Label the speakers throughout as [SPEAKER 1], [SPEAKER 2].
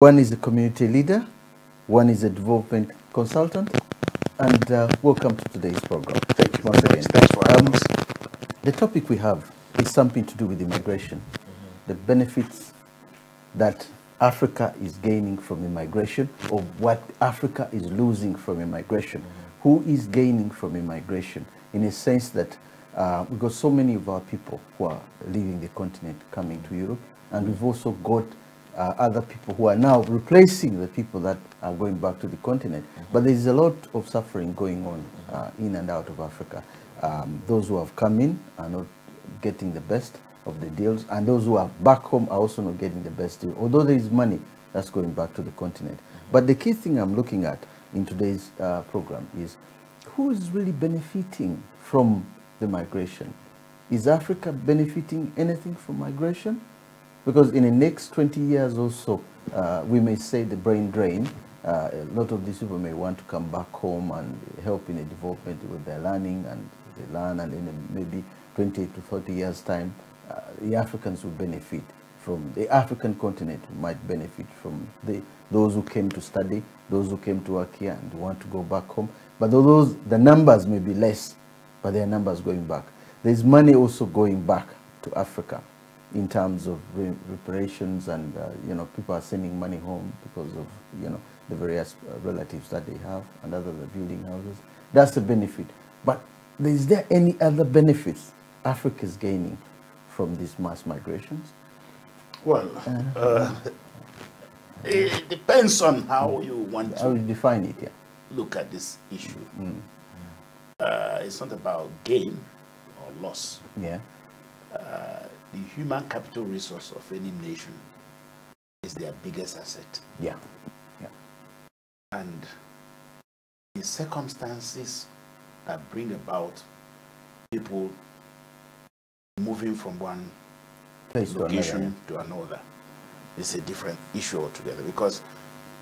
[SPEAKER 1] One is a community leader, one is a development consultant, and welcome to today's program.
[SPEAKER 2] Thank you
[SPEAKER 1] once again.
[SPEAKER 2] Thanks for having us.
[SPEAKER 1] The topic we have is something to do with immigration, the benefits that Africa is gaining from immigration, or what Africa is losing from immigration. Who is gaining from immigration? In a sense that we've got so many of our people who are leaving the continent coming to Europe, and we've also got other people who are now replacing the people that are going back to the continent. But there's a lot of suffering going on in and out of Africa. Those who have come in are not getting the best of the deals, and those who are back home are also not getting the best deal, although there is money that's going back to the continent. But the key thing I'm looking at in today's program is who is really benefiting from the migration? Is Africa benefiting anything from migration? Because in the next 20 years or so, we may say the brain drain. A lot of these people may want to come back home and help in the development with their learning, and they learn, and in maybe 20 to 30 years' time, the Africans will benefit from, the African continent might benefit from those who came to study, those who came to work here and want to go back home. But the numbers may be less, but there are numbers going back. There's money also going back to Africa in terms of reparations, and you know, people are sending money home because of, you know, the various relatives that they have, and others are building houses. That's the benefit. But is there any other benefits Africa is gaining from these mass migrations? Well,
[SPEAKER 2] it depends on how you want to
[SPEAKER 1] define it. Yeah.
[SPEAKER 2] Look at this issue. It's not about gain or loss.
[SPEAKER 1] Yeah.
[SPEAKER 2] The human capital resource of any nation is their biggest asset.
[SPEAKER 1] Yeah. Yeah.
[SPEAKER 2] And the circumstances that bring about people moving from one location to another is a different issue altogether. Because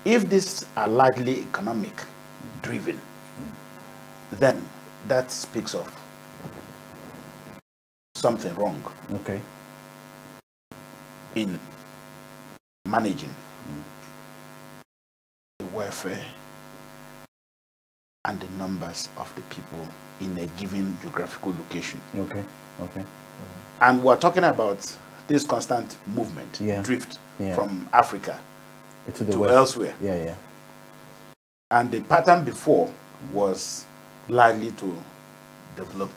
[SPEAKER 2] if these are largely economic driven, then that speaks of something wrong.
[SPEAKER 1] Okay.
[SPEAKER 2] In managing the welfare and the numbers of the people in a given geographical location.
[SPEAKER 1] Okay. Okay.
[SPEAKER 2] And we're talking about this constant movement, drift from Africa to elsewhere.
[SPEAKER 1] Yeah, yeah.
[SPEAKER 2] And the pattern before was largely to developed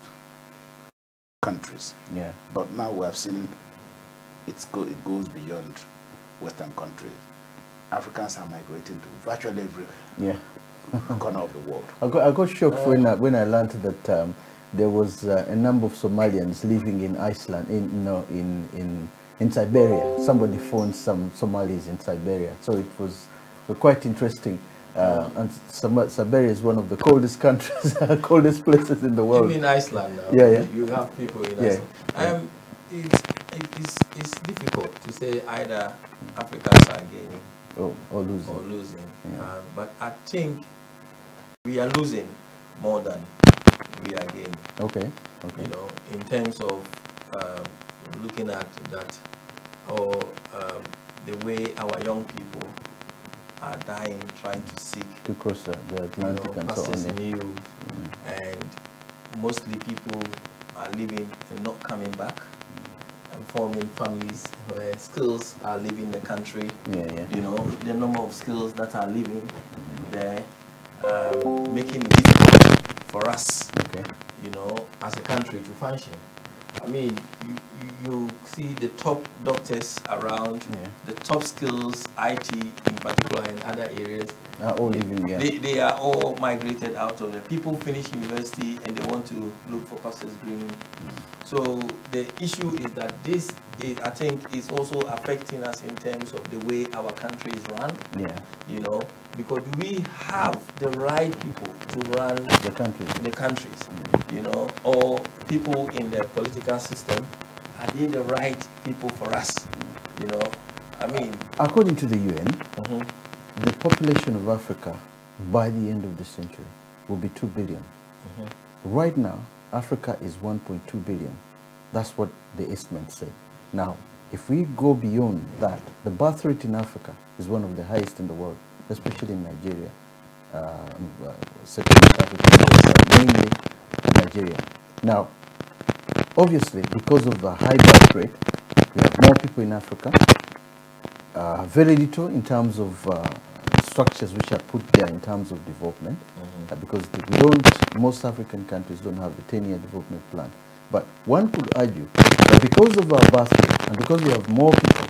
[SPEAKER 2] countries.
[SPEAKER 1] Yeah.
[SPEAKER 2] But now we have seen it goes beyond Western countries. Africans are migrating to virtually every corner of the world.
[SPEAKER 1] I got shocked when I learned that there was a number of Somalians living in Iceland, in Siberia. Somebody phoned some Somalis in Siberia, so it was quite interesting. And Siberia is one of the coldest countries, coldest places in the world.
[SPEAKER 3] You mean Iceland now?
[SPEAKER 1] Yeah, yeah.
[SPEAKER 3] You have people in Iceland. It's difficult to say either Africans are gaining
[SPEAKER 1] or losing.
[SPEAKER 3] Yeah. But I think we are losing more than we are gaining.
[SPEAKER 1] Okay. Okay.
[SPEAKER 3] You know, in terms of looking at that, or the way our young people are dying trying to seek
[SPEAKER 1] to cross the Atlantic and so on.
[SPEAKER 3] And mostly people are leaving and not coming back and forming families where skills are leaving the country. You know, the number of skills that are leaving there, making it difficult for us, you know, as a country to function. I mean, you see the top doctors around, the top skills, IT in particular, in other areas,
[SPEAKER 1] are all leaving,
[SPEAKER 3] they are all migrated out of there. People finish university and they want to look for master's degree. So the issue is that this is, I think, is also affecting us in terms of the way our country is run. You know, because we have the right people to run the countries, you know, or people in the political system, are they the right people for us? You know, I mean,
[SPEAKER 1] according to the UN, the population of Africa by the end of the century will be 2 billion. Right now, Africa is 1.2 billion. That's what the estimates say. Now, if we go beyond that, the birth rate in Africa is one of the highest in the world, especially in Nigeria, Central Africa, mainly Nigeria. Now, obviously, because of the high birth rate, we have more people in Africa, very little in terms of structures which are put there in terms of development, because most African countries don't have a 10-year development plan. But one could argue that because of our birth rate and because we have more people,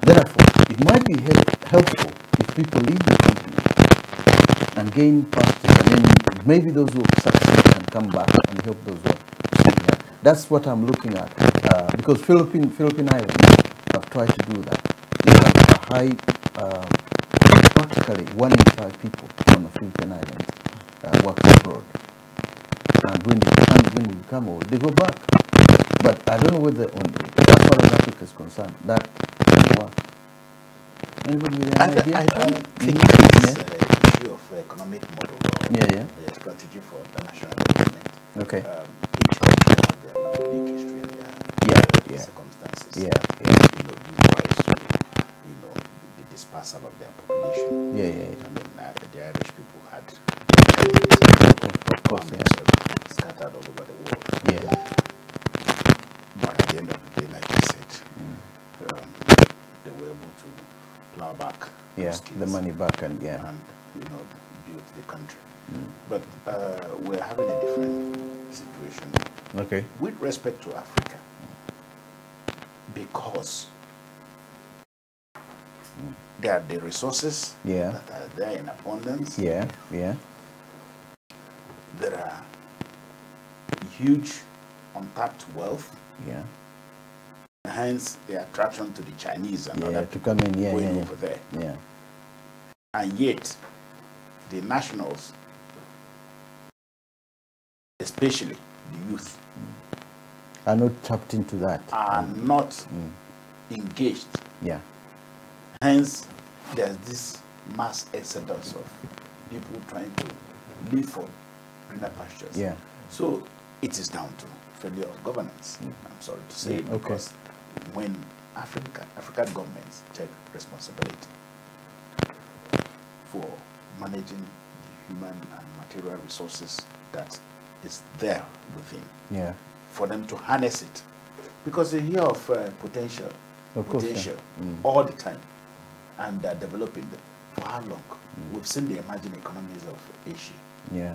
[SPEAKER 1] therefore, it might be helpful if people leave the continent and gain pastures, and then maybe those who succeed can come back and help those who are. That's what I'm looking at, because Philippine Islands have tried to do that. They have a high, practically 1 in 5 people on the Philippine Islands work abroad. And when they become old, they go back. But I don't know whether, as far as Africa is concerned, that will work. Anybody with an idea?
[SPEAKER 2] I don't think it's an issue of economic model or strategy for the national development.
[SPEAKER 1] Okay.
[SPEAKER 2] Each country has their unique history and their circumstances.
[SPEAKER 1] Yeah.
[SPEAKER 2] The dispersal of their population.
[SPEAKER 1] Yeah.
[SPEAKER 2] I mean, the Irish people had scattered all over the world.
[SPEAKER 1] Yeah.
[SPEAKER 2] But at the end of the day, like I said, they were able to plow back
[SPEAKER 1] the money back and
[SPEAKER 2] build the country. But we're having a different situation.
[SPEAKER 1] Okay.
[SPEAKER 2] With respect to Africa, because there are the resources that are there in abundance.
[SPEAKER 1] Yeah.
[SPEAKER 2] There are huge untapped wealth.
[SPEAKER 1] Yeah.
[SPEAKER 2] Hence the attraction to the Chinese and other
[SPEAKER 1] to come in.
[SPEAKER 2] going over there.
[SPEAKER 1] Yeah.
[SPEAKER 2] And yet, the nationals, especially the youth,
[SPEAKER 1] are not tapped into that.
[SPEAKER 2] are not engaged.
[SPEAKER 1] Yeah.
[SPEAKER 2] Hence, there's this mass exodus of people trying to live for greener pastures.
[SPEAKER 1] Yeah.
[SPEAKER 2] So it is down to failure of governance. I'm sorry to say, because when African governments take responsibility for managing the human and material resources that is there within, for them to harness it, because they hear of potential all the time, and they're developing them. For how long? We've seen the emerging economies of Asia.
[SPEAKER 1] Yeah.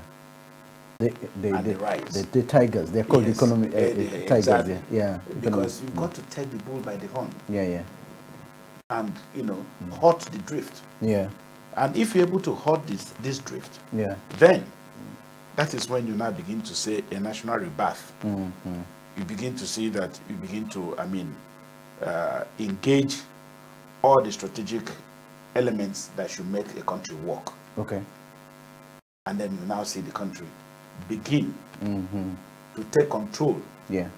[SPEAKER 2] The
[SPEAKER 1] tigers, they're called economic tigers.
[SPEAKER 2] Exactly.
[SPEAKER 1] Yeah.
[SPEAKER 2] Because you've got to take the bull by the horn.
[SPEAKER 1] Yeah.
[SPEAKER 2] And halt the drift.
[SPEAKER 1] Yeah.
[SPEAKER 2] And if you're able to halt this drift, then that is when you now begin to say a national rebirth. You begin to see that you begin to, engage all the strategic elements that should make a country work.
[SPEAKER 1] Okay.
[SPEAKER 2] And then you now see the country begin to take control.
[SPEAKER 1] Yeah.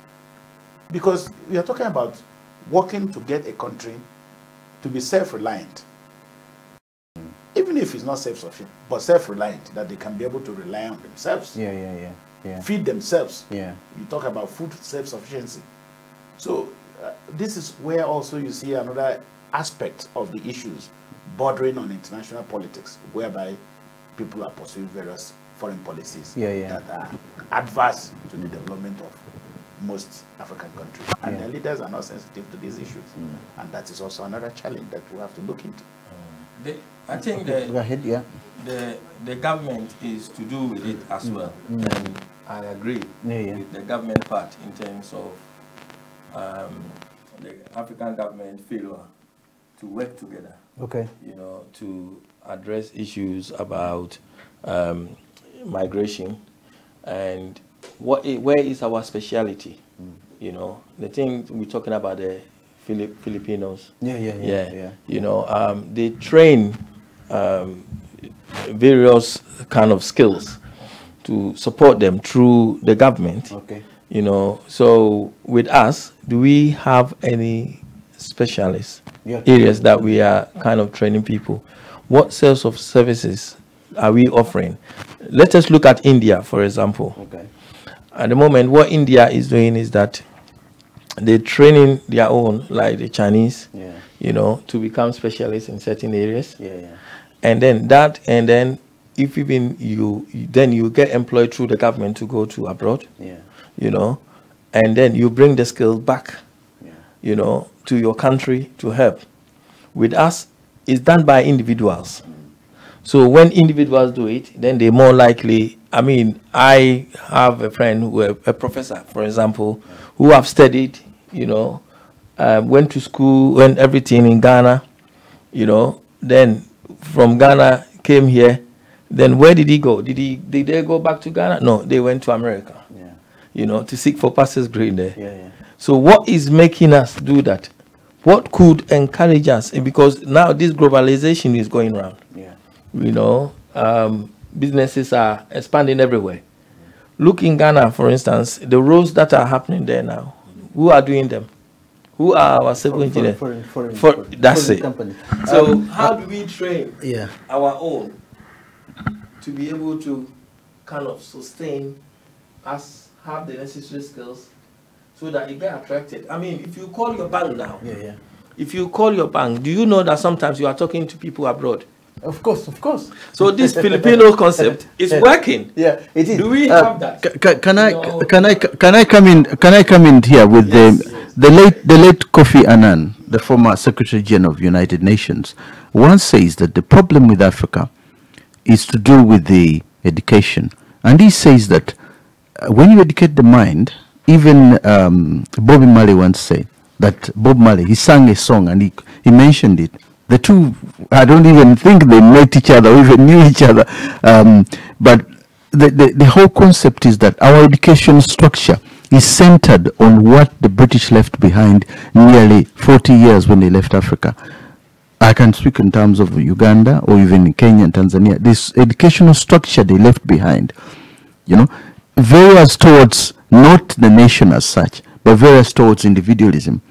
[SPEAKER 2] Because we are talking about working to get a country to be self-reliant. Even if it's not self-sufficient, but self-reliant, that they can be able to rely on themselves.
[SPEAKER 1] Yeah.
[SPEAKER 2] Feed themselves.
[SPEAKER 1] Yeah.
[SPEAKER 2] You talk about food self-sufficiency. So this is where also you see another aspect of the issues bordering on international politics, whereby people are pursuing various foreign policies that are adverse to the development of most African countries. And their leaders are not sensitive to these issues. And that is also another challenge that we have to look into.
[SPEAKER 3] I think
[SPEAKER 1] Go ahead,
[SPEAKER 3] the government is to do with it as well. And I agree with the government part in terms of the African government failure to work together.
[SPEAKER 1] Okay.
[SPEAKER 3] To address issues about migration and where is our speciality. The thing we're talking about, the Filipinos. They train various kind of skills to support them through the government.
[SPEAKER 1] Okay.
[SPEAKER 3] So with us, do we have any specialists areas that we are kind of training people? What sales of services are we offering? Let us look at India, for example.
[SPEAKER 1] Okay.
[SPEAKER 3] At the moment, what India is doing is that they're training their own, like the Chinese,
[SPEAKER 1] Yeah.
[SPEAKER 3] you know, to become specialists in certain areas.
[SPEAKER 1] Yeah, yeah.
[SPEAKER 3] And then if even you get employed through the government to go to abroad.
[SPEAKER 1] Yeah.
[SPEAKER 3] You know, and then you bring the skills back,
[SPEAKER 1] Yeah.
[SPEAKER 3] you know, to your country to help. With us, it's done by individuals. So when individuals do it, then they're more likely. I mean, I have a friend who, a professor, for example, who have studied, you know, went to school, went everything in Ghana, you know, then from Ghana came here. Then where did he go? Did they go back to Ghana? No, they went to America.
[SPEAKER 1] Yeah.
[SPEAKER 3] You know, to seek for pastor's grade there.
[SPEAKER 1] Yeah, yeah.
[SPEAKER 3] So what is making us do that? What could encourage us? Because now this globalization is going around.
[SPEAKER 1] Yeah.
[SPEAKER 3] You know, businesses are expanding everywhere. Look in Ghana, for instance, the roads that are happening there now. Who are doing them? Who are our civil engineers? That's it.
[SPEAKER 1] Company.
[SPEAKER 3] So how do we train
[SPEAKER 1] Yeah.
[SPEAKER 3] our own to be able to kind of sustain us, have the necessary skills so that you get attracted? I mean, if you call your bank now,
[SPEAKER 1] Yeah, yeah.
[SPEAKER 3] if you call your bank, do you know that sometimes you are talking to people abroad?
[SPEAKER 1] Of course, of course.
[SPEAKER 3] So this Filipino concept is working.
[SPEAKER 1] Yeah, it is.
[SPEAKER 3] Do we have that?
[SPEAKER 1] Can I come in? Can I come in here with the late Kofi Annan, the former Secretary General of United Nations, once says that the problem with Africa is to do with the education, and he says that when you educate the mind, even Bobby Marley once said that Bob Marley, he sang a song and he mentioned it. The two, I don't even think they met each other or even knew each other. But the whole concept is that our education structure is centered on what the British left behind nearly 40 years when they left Africa. I can speak in terms of Uganda or even in Kenya and Tanzania. This educational structure they left behind, you know, varies towards not the nation as such, but varies towards individualism.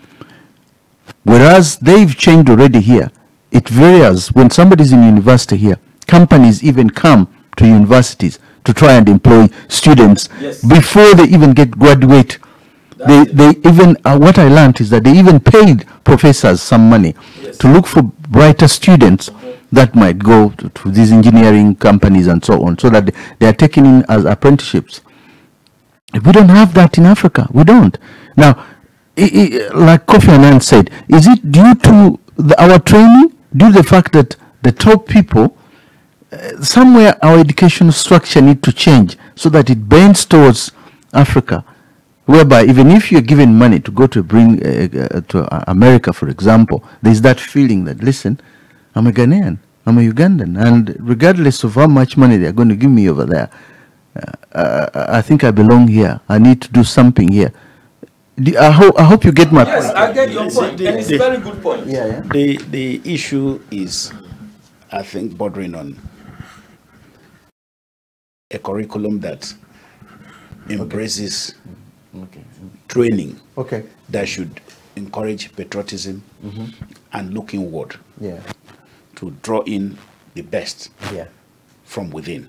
[SPEAKER 1] Whereas they've changed already here. It varies when somebody's in university here. Companies even come to universities to try and employ students before they even get graduate. They even, what I learned is that they even paid professors some money to look for brighter students that might go to these engineering companies and so on, so that they are taken in as apprenticeships. We don't have that in Africa. We don't. Now, like Kofi Annan said, is it due to our training, due to the fact that the top people, somewhere our education structure need to change so that it bends towards Africa, whereby even if you're given money to go to to America, for example, there's that feeling that, listen, I'm a Ghanaian, I'm a Ugandan, and regardless of how much money they're going to give me over there, I think I belong here. I need to do something here. I hope you get my point.
[SPEAKER 3] Yes, I get your point, and it's a very good point.
[SPEAKER 1] Yeah.
[SPEAKER 2] The issue is, I think, bordering on a curriculum that embraces training that should encourage patriotism and look inward to draw in the best from within.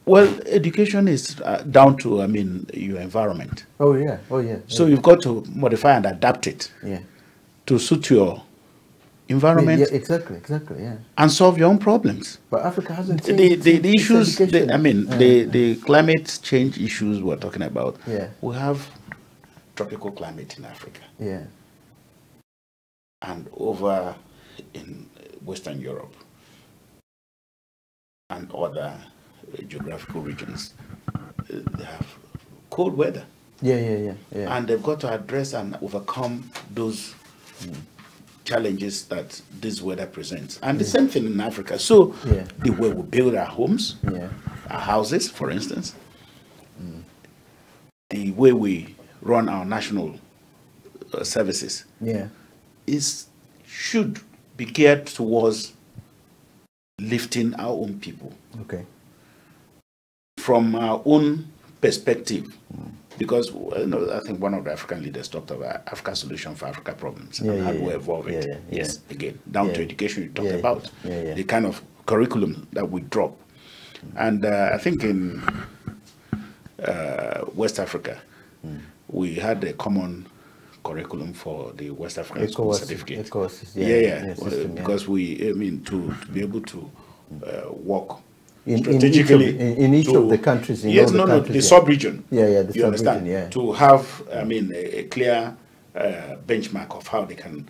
[SPEAKER 2] Well, education is down to, I mean, your environment.
[SPEAKER 1] Oh yeah.
[SPEAKER 2] So you've got to modify and adapt it to suit your environment.
[SPEAKER 1] Yeah, exactly, yeah.
[SPEAKER 2] And solve your own problems.
[SPEAKER 1] But Africa hasn't
[SPEAKER 2] the issues, the climate change issues we're talking about.
[SPEAKER 1] Yeah.
[SPEAKER 2] We have tropical climate in Africa.
[SPEAKER 1] Yeah.
[SPEAKER 2] And over in Western Europe and other geographical regions, they have cold weather.
[SPEAKER 1] Yeah.
[SPEAKER 2] And they've got to address and overcome those challenges that this weather presents. And the same thing in Africa. So the way we build our homes, our houses, for instance, the way we run our national services, should be geared towards lifting our own people. From our own perspective, because I think one of the African leaders talked about Africa solution for Africa problems and how we evolve it. Yes, again, down to education you talked about, the kind of curriculum that we drop. And I think in West Africa, we had a common curriculum for the West African School Certificate. Because to be able to work strategically
[SPEAKER 1] in each of the countries.
[SPEAKER 2] The sub-region.
[SPEAKER 1] The
[SPEAKER 2] you understand? To have, a clear benchmark of how they can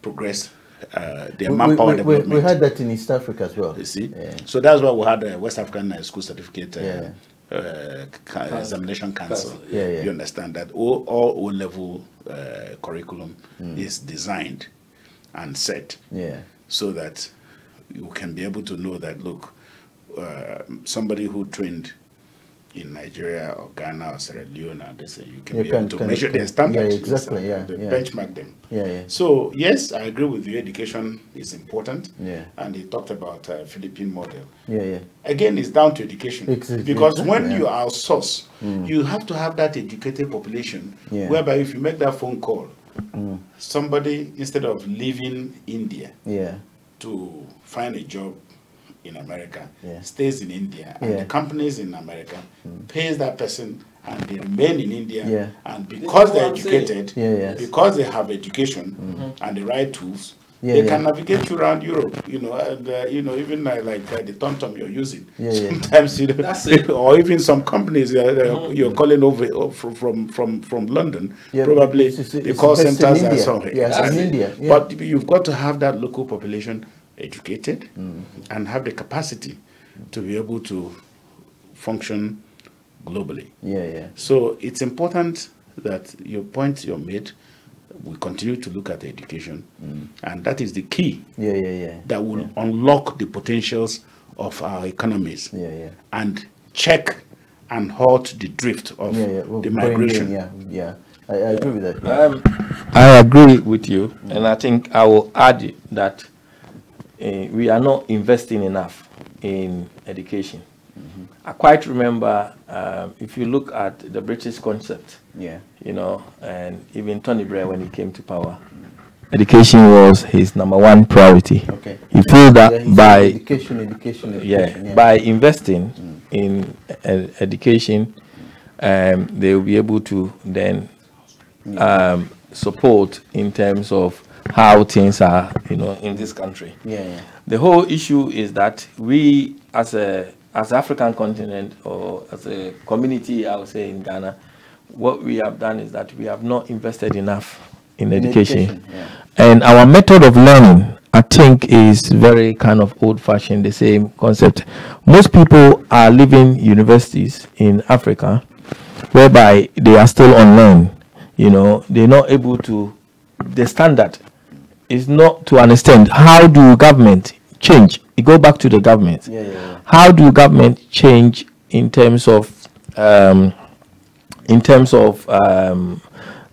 [SPEAKER 2] progress their manpower development.
[SPEAKER 1] We had that in East Africa as well.
[SPEAKER 2] You see? So that's why we had the West African School Certificate Examination Council. You understand that all O-level curriculum is designed and set so that you can be able to know that, look, somebody who trained in Nigeria or Ghana or Sierra Leone, you can be able to measure their standards. Benchmark them. So yes, I agree with you. Education is important. And he talked about Philippine model. Again, it's down to education. Because when you outsource, you have to have that educated population, whereby if you make that phone call, somebody, instead of leaving India to find a job in America, stays in India, and the companies in America pays that person, and they remain in India, and because they're educated, because they have education and the right tools, they can navigate you around Europe, and even like the TomTom you're using. Sometimes, or even some companies you're calling over from London, probably the call centers are somewhere.
[SPEAKER 1] In India.
[SPEAKER 2] But you've got to have that local population educated and have the capacity to be able to function globally. So it's important that your points you made, we continue to look at education, and that is the key that will unlock the potentials of our economies and check and halt the drift of the migration.
[SPEAKER 1] I agree with that.
[SPEAKER 3] I agree with you, and I think I will add that we are not investing enough in education. I quite remember, if you look at the British concept, and even Tony Blair, when he came to power, education was his #1 priority. He feel that by education, by investing in education, they will be able to then support in terms of how things are, in this country. The whole issue is that we, as African continent, or as a community, I would say in Ghana, what we have done is that we have not invested enough in education. And our method of learning, I think, is very kind of old-fashioned, the same concept. Most people are leaving universities in Africa whereby they are still online. They're not able to, the standard is not to understand how do government change. You go back to the government. How do government change in terms of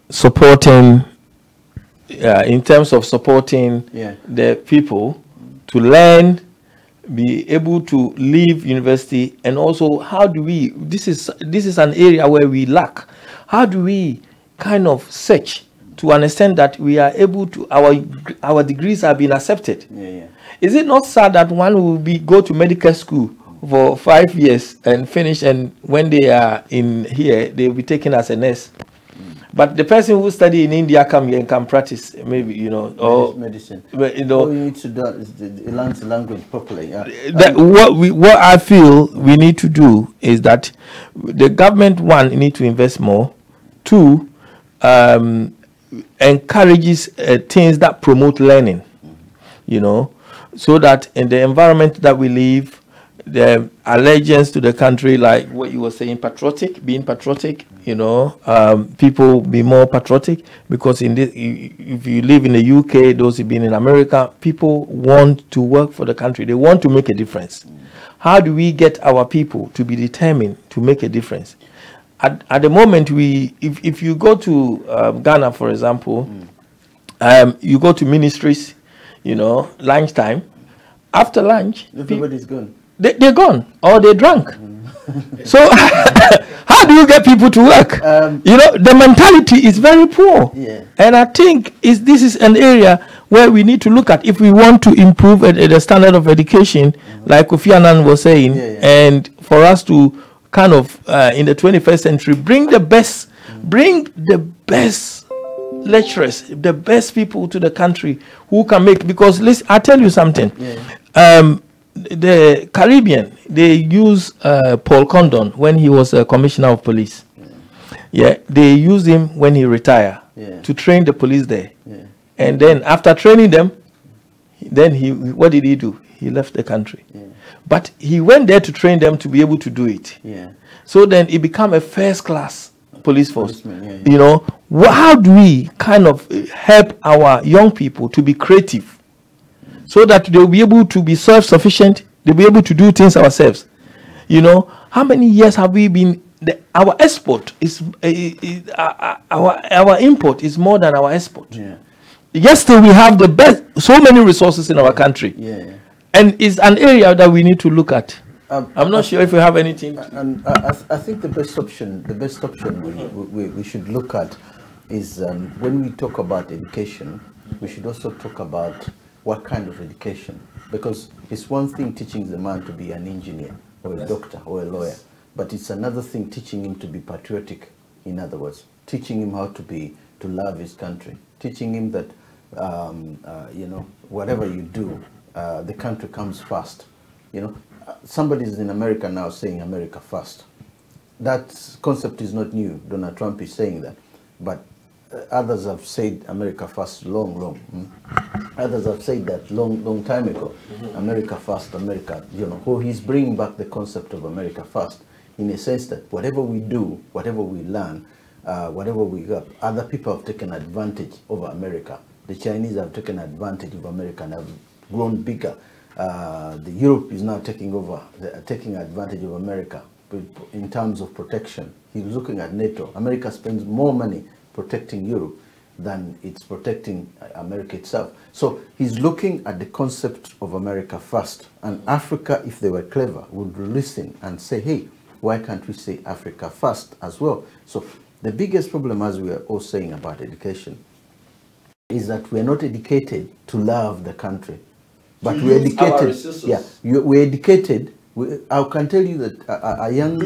[SPEAKER 3] supporting the people to learn, be able to leave university, and also how do we, this is an area where we lack. How do we kind of search to understand that we are able to, our degrees are being accepted? Is it not sad that one will go to medical school for 5 years and finish, and when they are in here, they will be taken as a nurse? But the person who study in India come here and can practice, maybe, or
[SPEAKER 1] medicine.
[SPEAKER 2] But,
[SPEAKER 1] all you need to do is learn the language properly.
[SPEAKER 3] What I feel we need to do is that the government, one, need to invest more. Two, encourages things that promote learning, so that in the environment that we live, the allegiance to the country, like what you were saying, being patriotic, people be more patriotic, because if you live in the UK, those who've been in America, people want to work for the country. They want to make a difference. How do we get our people to be determined to make a difference? At the moment, if you go to Ghana, for example, you go to ministries, lunchtime. After lunch,
[SPEAKER 1] everybody's gone.
[SPEAKER 3] They're gone, or they're drunk. So how do you get people to work? The mentality is very poor. And I think this is an area where we need to look at if we want to improve the standard of education, like Kofi Annan was saying, and for us to kind of, in the 21st century, bring the best Bring the best lecturers, the best people to the country who can make, because listen, I tell you something. The Caribbean, they use Paul Condon when he was a commissioner of police. They used him when he retired to train the police there. And then after training them, then what did he do? He left the country. But he went there to train them to be able to do it. So then it became a first class police force. You know, how do we kind of help our young people to be creative so that they'll be able to be self-sufficient, they'll be able to do things ourselves? You know, how many years have we been, our export is, our import is more than our export. Yes, still we have the best, so many resources in our country. And it's an area that we need to look at. I'm not sure if you have anything.
[SPEAKER 1] And I think the best option we should look at is when we talk about education, we should also talk about what kind of education. Because it's one thing teaching the man to be an engineer or a doctor or a lawyer, but it's another thing teaching him to be patriotic. In other words, teaching him how to love his country, teaching him that you know, whatever you do, the country comes first. You know, somebody's in America now saying America first. That concept is not new. Donald Trump is saying that, but others have said America first long. Others have said that long time ago. America first, America. You know, he's bringing back the concept of America first, in a sense that whatever we do, whatever we learn, whatever we got, other people have taken advantage over America. The Chinese have taken advantage of America and have grown bigger. The Europe is now taking advantage of America in terms of protection. He's looking at NATO. America spends more money protecting Europe than it's protecting America itself. So he's looking at the concept of America first. And Africa, if they were clever, would listen and say, hey, why can't we say Africa first as well? So the biggest problem, as we are all saying about education, is that we're not educated to love the country. But we're educated. We're educated. I can tell you that a young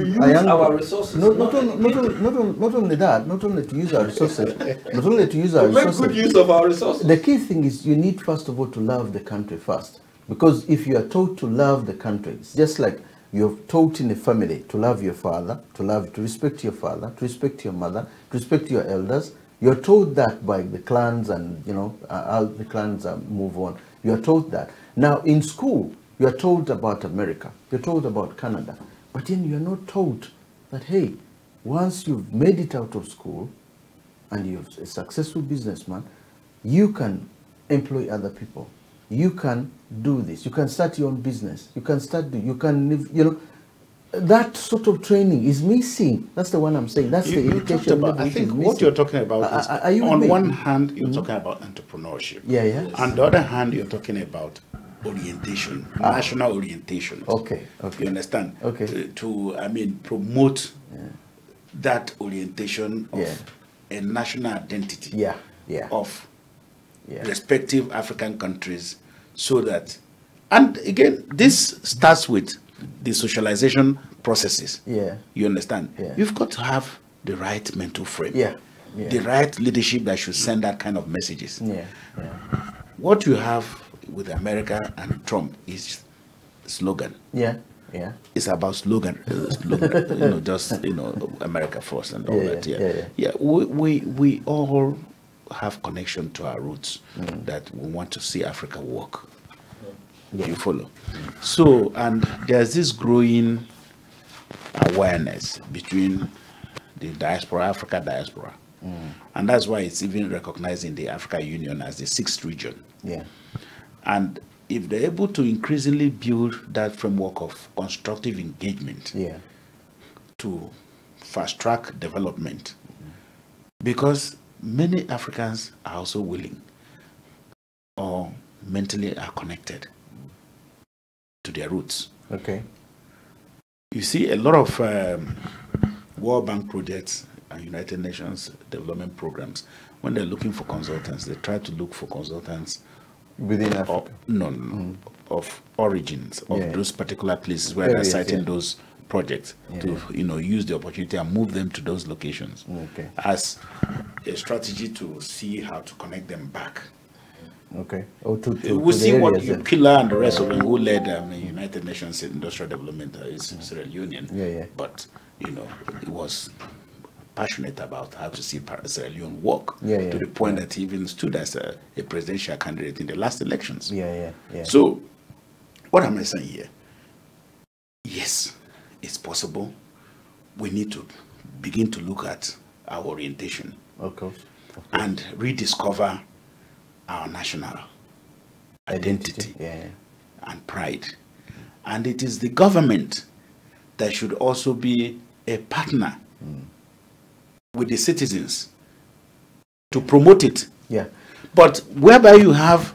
[SPEAKER 3] our resources.
[SPEAKER 1] Not only that, not only to use our resources, not only to use our resources.
[SPEAKER 3] Make good use of our resources.
[SPEAKER 1] The key thing is you need first of all to love the country first, because if you are taught to love the country, it's just like you're taught in a family to love your father, to respect your father, to respect your mother, to respect your elders. You're taught that by the clans, and you know how the clans move on. You're taught that. Now in school, you're told about America, you're told about Canada, but then you're not taught that, hey, once you've made it out of school and you're a successful businessman, you can employ other people. You can do this. You can start your own business. You can live, you know. That sort of training is missing. That's the one I'm saying. That's the education.
[SPEAKER 2] I think what you're talking about is, on one hand, you're talking about entrepreneurship. On the other hand, you're talking about orientation, national orientation.
[SPEAKER 1] Okay.
[SPEAKER 2] You understand?
[SPEAKER 1] Okay.
[SPEAKER 2] To promote that orientation of a national identity of respective African countries, so that, and again, this starts with the socialization processes. You understand? You've got to have the right mental frame. The right leadership that should send that kind of messages. What you have with America and Trump is slogan. It's about slogan. America first and all that. We all have connection to our roots, that we want to see Africa work. You follow? So, and there's this growing awareness between the diaspora, Africa diaspora. And that's why it's even recognized in the Africa Union as the 6th region. And if they're able to increasingly build that framework of constructive engagement to fast track development, because many Africans are also willing or mentally are connected to their roots. You see a lot of World Bank projects and United Nations development programs, when they're looking for consultants, they try to look for consultants
[SPEAKER 1] within Africa.
[SPEAKER 2] Of origins of those particular places where they're citing those project to use the opportunity and move them to those locations as a strategy to see how to connect them back.
[SPEAKER 1] Okay.
[SPEAKER 2] We'll see what Ukila and the rest of them who led United Nations Industrial Development is Sierra Leone. But he was passionate about how to see Sierra Leone work to the point that he even stood as a presidential candidate in the last elections. So what am I saying here? Yes, it's possible. We need to begin to look at our orientation and rediscover our national identity and pride. And it is the government that should also be a partner with the citizens to promote it. But whereby you have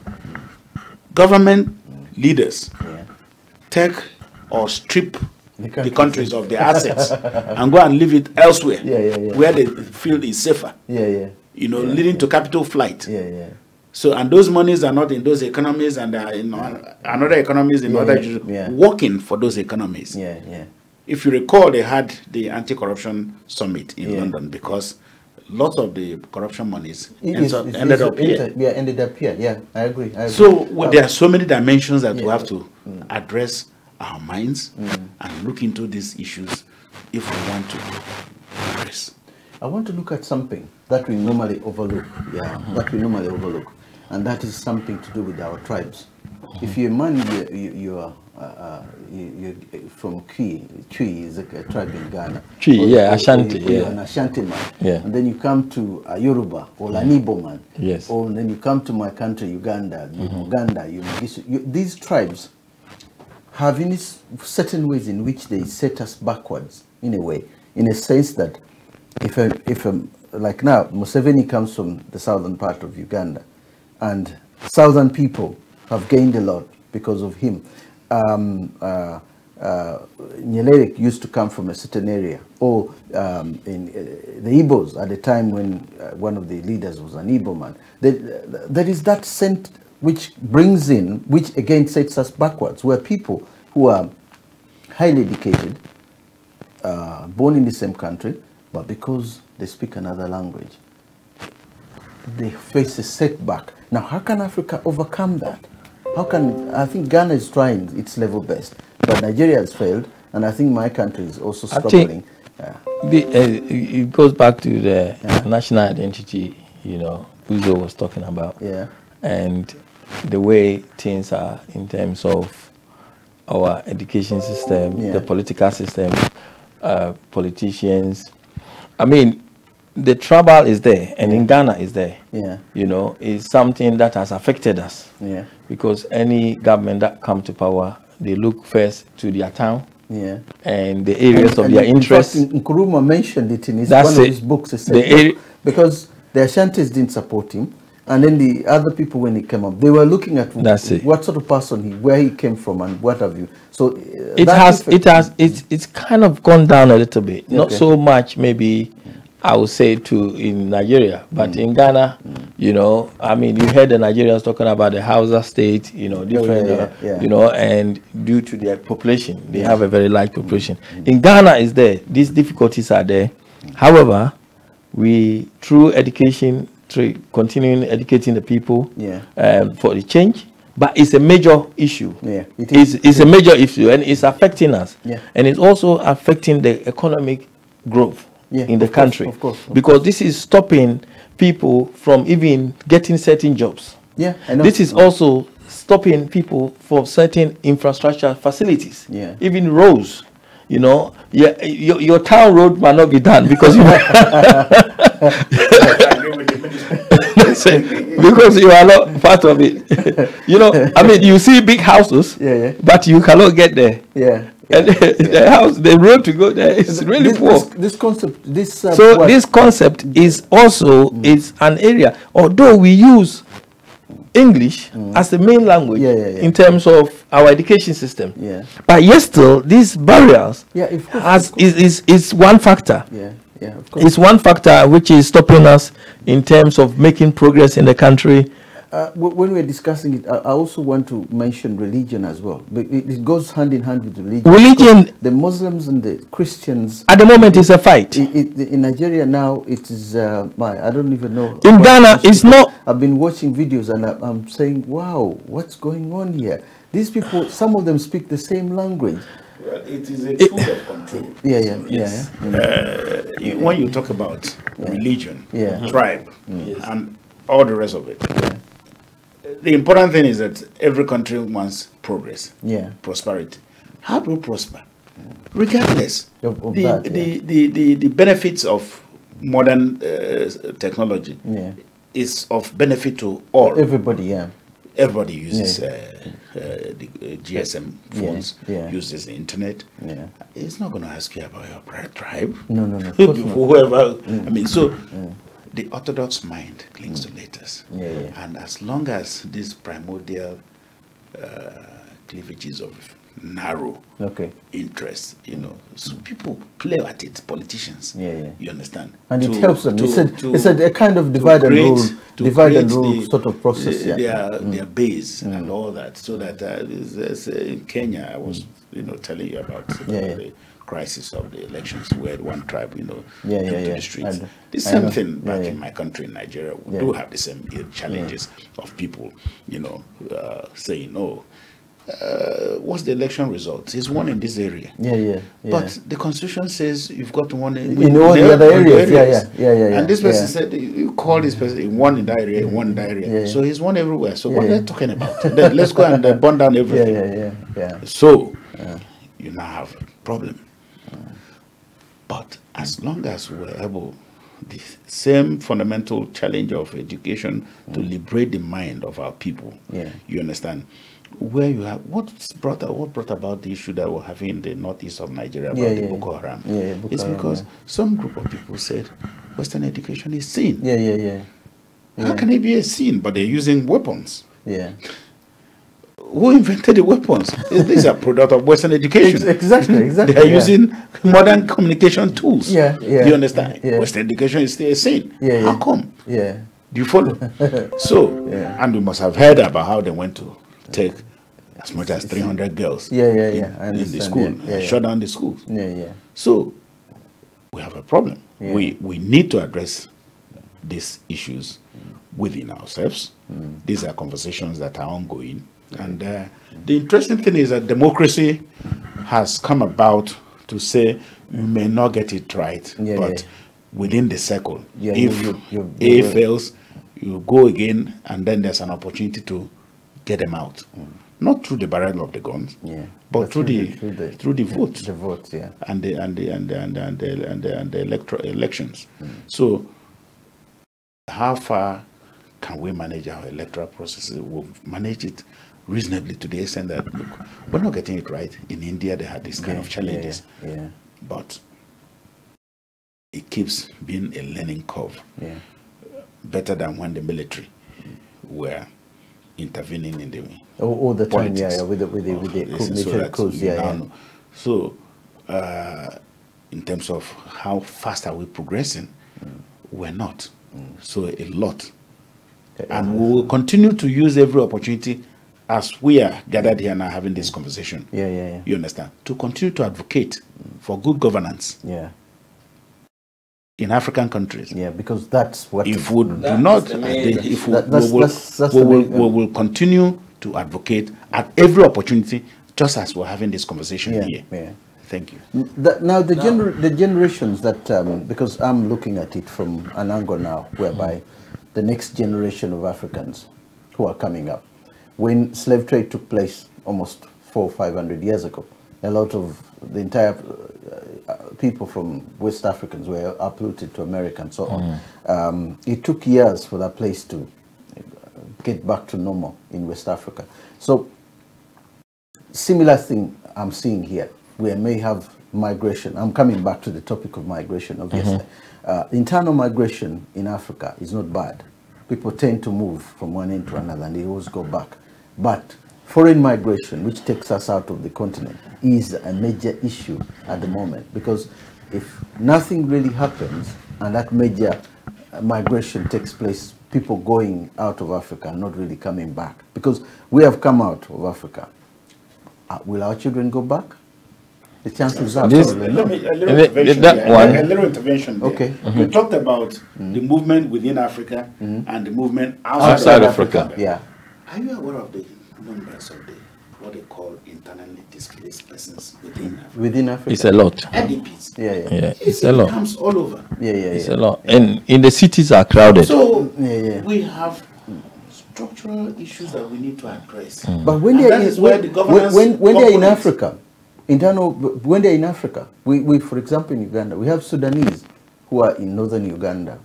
[SPEAKER 2] government leaders take or strip the countries of their assets and go and leave it elsewhere where they feel is safer, leading to capital flight. So, and those monies are not in those economies, and are in another economies in order to working for those economies. If you recall, they had the anti-corruption summit in London because lots of the corruption monies ended up here. Yeah, I agree. So there are so many dimensions that we have to address our minds and look into these issues if we want to progress.
[SPEAKER 1] I want to look at something that we normally overlook. And that is something to do with our tribes. If you're a man, you're from Twi is a tribe in Ghana.
[SPEAKER 4] Twi, Ashanti,
[SPEAKER 1] you're an Ashanti man. And then you come to Yoruba or Lanibo man. Or then you come to my country, Uganda, these tribes have in certain ways in which they set us backwards, in a way, in a sense that if like now, Museveni comes from the southern part of Uganda, and southern people have gained a lot because of him. Nyerere used to come from a certain area, or in the Igbos at the time when one of the leaders was an Igbo man. There is that scent which brings in, which again sets us backwards, where people who are highly educated, born in the same country, but because they speak another language, they face a setback. Now, how can Africa overcome that? I think Ghana is trying its level best, but Nigeria has failed, and I think my country is also struggling.
[SPEAKER 4] It goes back to the national identity, Uzo was talking about, and the way things are in terms of our education system, the political system, politicians. I mean, the trouble is there, and in Ghana is there. It's something that has affected us. Because any government that come to power, they look first to their town and the areas of their interest.
[SPEAKER 1] Nkrumah mentioned it in one of his books. He said, because the Ashantis didn't support him, and then the other people, when he came up, they were looking at what sort of person where he came from, and what have you. So
[SPEAKER 4] it's kind of gone down a little bit, not so much maybe. I would say in Nigeria, but in Ghana, I mean, you heard the Nigerians talking about the Hausa state, different, and due to their population, they have a very large population. In Ghana is there, these difficulties are there. However, we, through education, through continuing educating the people for the change, but it's a major issue. It's a major issue, and it's affecting us. And it's also affecting the economic growth in the country, because this is stopping people from even getting certain jobs. This is also stopping people from certain infrastructure facilities, even roads. Your town road might not be done because because you are not part of it. I mean, you see big houses, but you cannot get there. And the road to go there is really poor.
[SPEAKER 1] This concept,
[SPEAKER 4] this concept is also it's an area. Although we use English as the main language in terms of our education system, but yet still these barriers is one factor. It's one factor which is stopping us in terms of making progress in the country.
[SPEAKER 1] when we're discussing it, I also want to mention religion as well. But it goes hand in hand with religion.
[SPEAKER 4] Religion,
[SPEAKER 1] the Muslims and the Christians.
[SPEAKER 4] At the moment, it's a fight.
[SPEAKER 1] In Nigeria now, it is. I don't even know.
[SPEAKER 4] In Ghana, it's not.
[SPEAKER 1] I've been watching videos and I'm saying, wow, what's going on here? These people, some of them speak the same language.
[SPEAKER 2] Well, it is a tool of control.
[SPEAKER 1] Yes.
[SPEAKER 2] When you talk about religion, tribe,
[SPEAKER 1] Yes.
[SPEAKER 2] and all the rest of it, the important thing is that every country wants progress, prosperity. How do we prosper? Regardless
[SPEAKER 1] of
[SPEAKER 2] the benefits of modern technology is of benefit to all.
[SPEAKER 1] Everybody,
[SPEAKER 2] Everybody uses the GSM phones, uses the internet. It's not going to ask you about your tribe.
[SPEAKER 1] No.
[SPEAKER 2] Whoever. I mean, so the orthodox mind clings to letters. And as long as these primordial cleavages of narrow interests, so people play at it, politicians. You understand?
[SPEAKER 1] And it helps them. It's a kind of divide and rule sort of process.
[SPEAKER 2] Their base and all that, so that in Kenya, I was telling you about the crisis of the elections, where one tribe took to the streets. The same thing back in my country, in Nigeria. We do have the same challenges of people saying, "Oh, what's the election result? He's won in this area." But the constitution says you've got one in
[SPEAKER 1] all the other areas.
[SPEAKER 2] And this person said, you call this person, he won in that area, he won in that area. So he's won everywhere. So what are they talking about? Let's go and burn down everything. So you now have a problem. But as long as we're able, the same fundamental challenge of education to liberate the mind of our people, you understand? Where you have what brought about the issue that we're having in the northeast of Nigeria about the Boko Haram it's because some group of people said Western education is sin. How can it be a sin? But they're using weapons. Who invented the weapons? These are product of Western education.
[SPEAKER 1] Exactly.
[SPEAKER 2] They are using modern communication tools. You understand? Western education is still a sin. How come? Do you follow? So, and we must have heard about how they went to take as much as 300 girls in the school, shut down the schools. So we have a problem. We need to address these issues within ourselves. These are conversations that are ongoing. And the interesting thing is that democracy has come about to say you may not get it right, but within the circle, if A fails, you go again, and then there's an opportunity to get them out. Not through the barrel of the guns, but through the votes.
[SPEAKER 1] The votes,
[SPEAKER 2] and the elections. So how far can we manage our electoral processes? We'll manage it reasonably to the extent that, look, we're not getting it right. In India, they had these kind of challenges. But it keeps being a learning curve. Better than when the military were intervening in the
[SPEAKER 1] all the time,
[SPEAKER 2] politics.
[SPEAKER 1] with the military coups,
[SPEAKER 2] So, in terms of how fast are we progressing, we're not. So a lot, and we will continue to use every opportunity as we are gathered here now having this conversation. You understand? To continue to advocate for good governance. In African countries,
[SPEAKER 1] because that's what.
[SPEAKER 2] If we do not, if we will continue to advocate at every opportunity, just as we're having this conversation here. Thank you.
[SPEAKER 1] Now the generations that, because I'm looking at it from an angle now, whereby the next generation of Africans who are coming up, when slave trade took place almost 400 or 500 years ago, a lot of the entire people from West Africans were uprooted to America and so on. It took years for that place to get back to normal in West Africa. So, similar thing I'm seeing here. We may have migration. I'm coming back to the topic of migration, obviously. Internal migration in Africa is not bad. People tend to move from one end to another and they always go back. But foreign migration, which takes us out of the continent, is a major issue at the moment, because if nothing really happens and that major migration takes place, people going out of Africa and not really coming back. Because we have come out of Africa. Will our children go back? The chances are.
[SPEAKER 2] A little intervention there.
[SPEAKER 1] Okay.
[SPEAKER 2] We talked about the movement within Africa and the movement
[SPEAKER 4] outside Africa.
[SPEAKER 1] Yeah.
[SPEAKER 2] Are you aware of the numbers of what they call internally displaced persons within Africa?
[SPEAKER 1] Within Africa?
[SPEAKER 4] It's a lot.
[SPEAKER 2] IDPs.
[SPEAKER 1] Yeah.
[SPEAKER 4] It's a lot.
[SPEAKER 2] It comes all over.
[SPEAKER 4] It's a lot. And in the cities are crowded.
[SPEAKER 2] So we have structural issues that we need to address.
[SPEAKER 1] But when they are in Africa, when they're in Africa, we for example in Uganda, we have Sudanese who are in northern Uganda.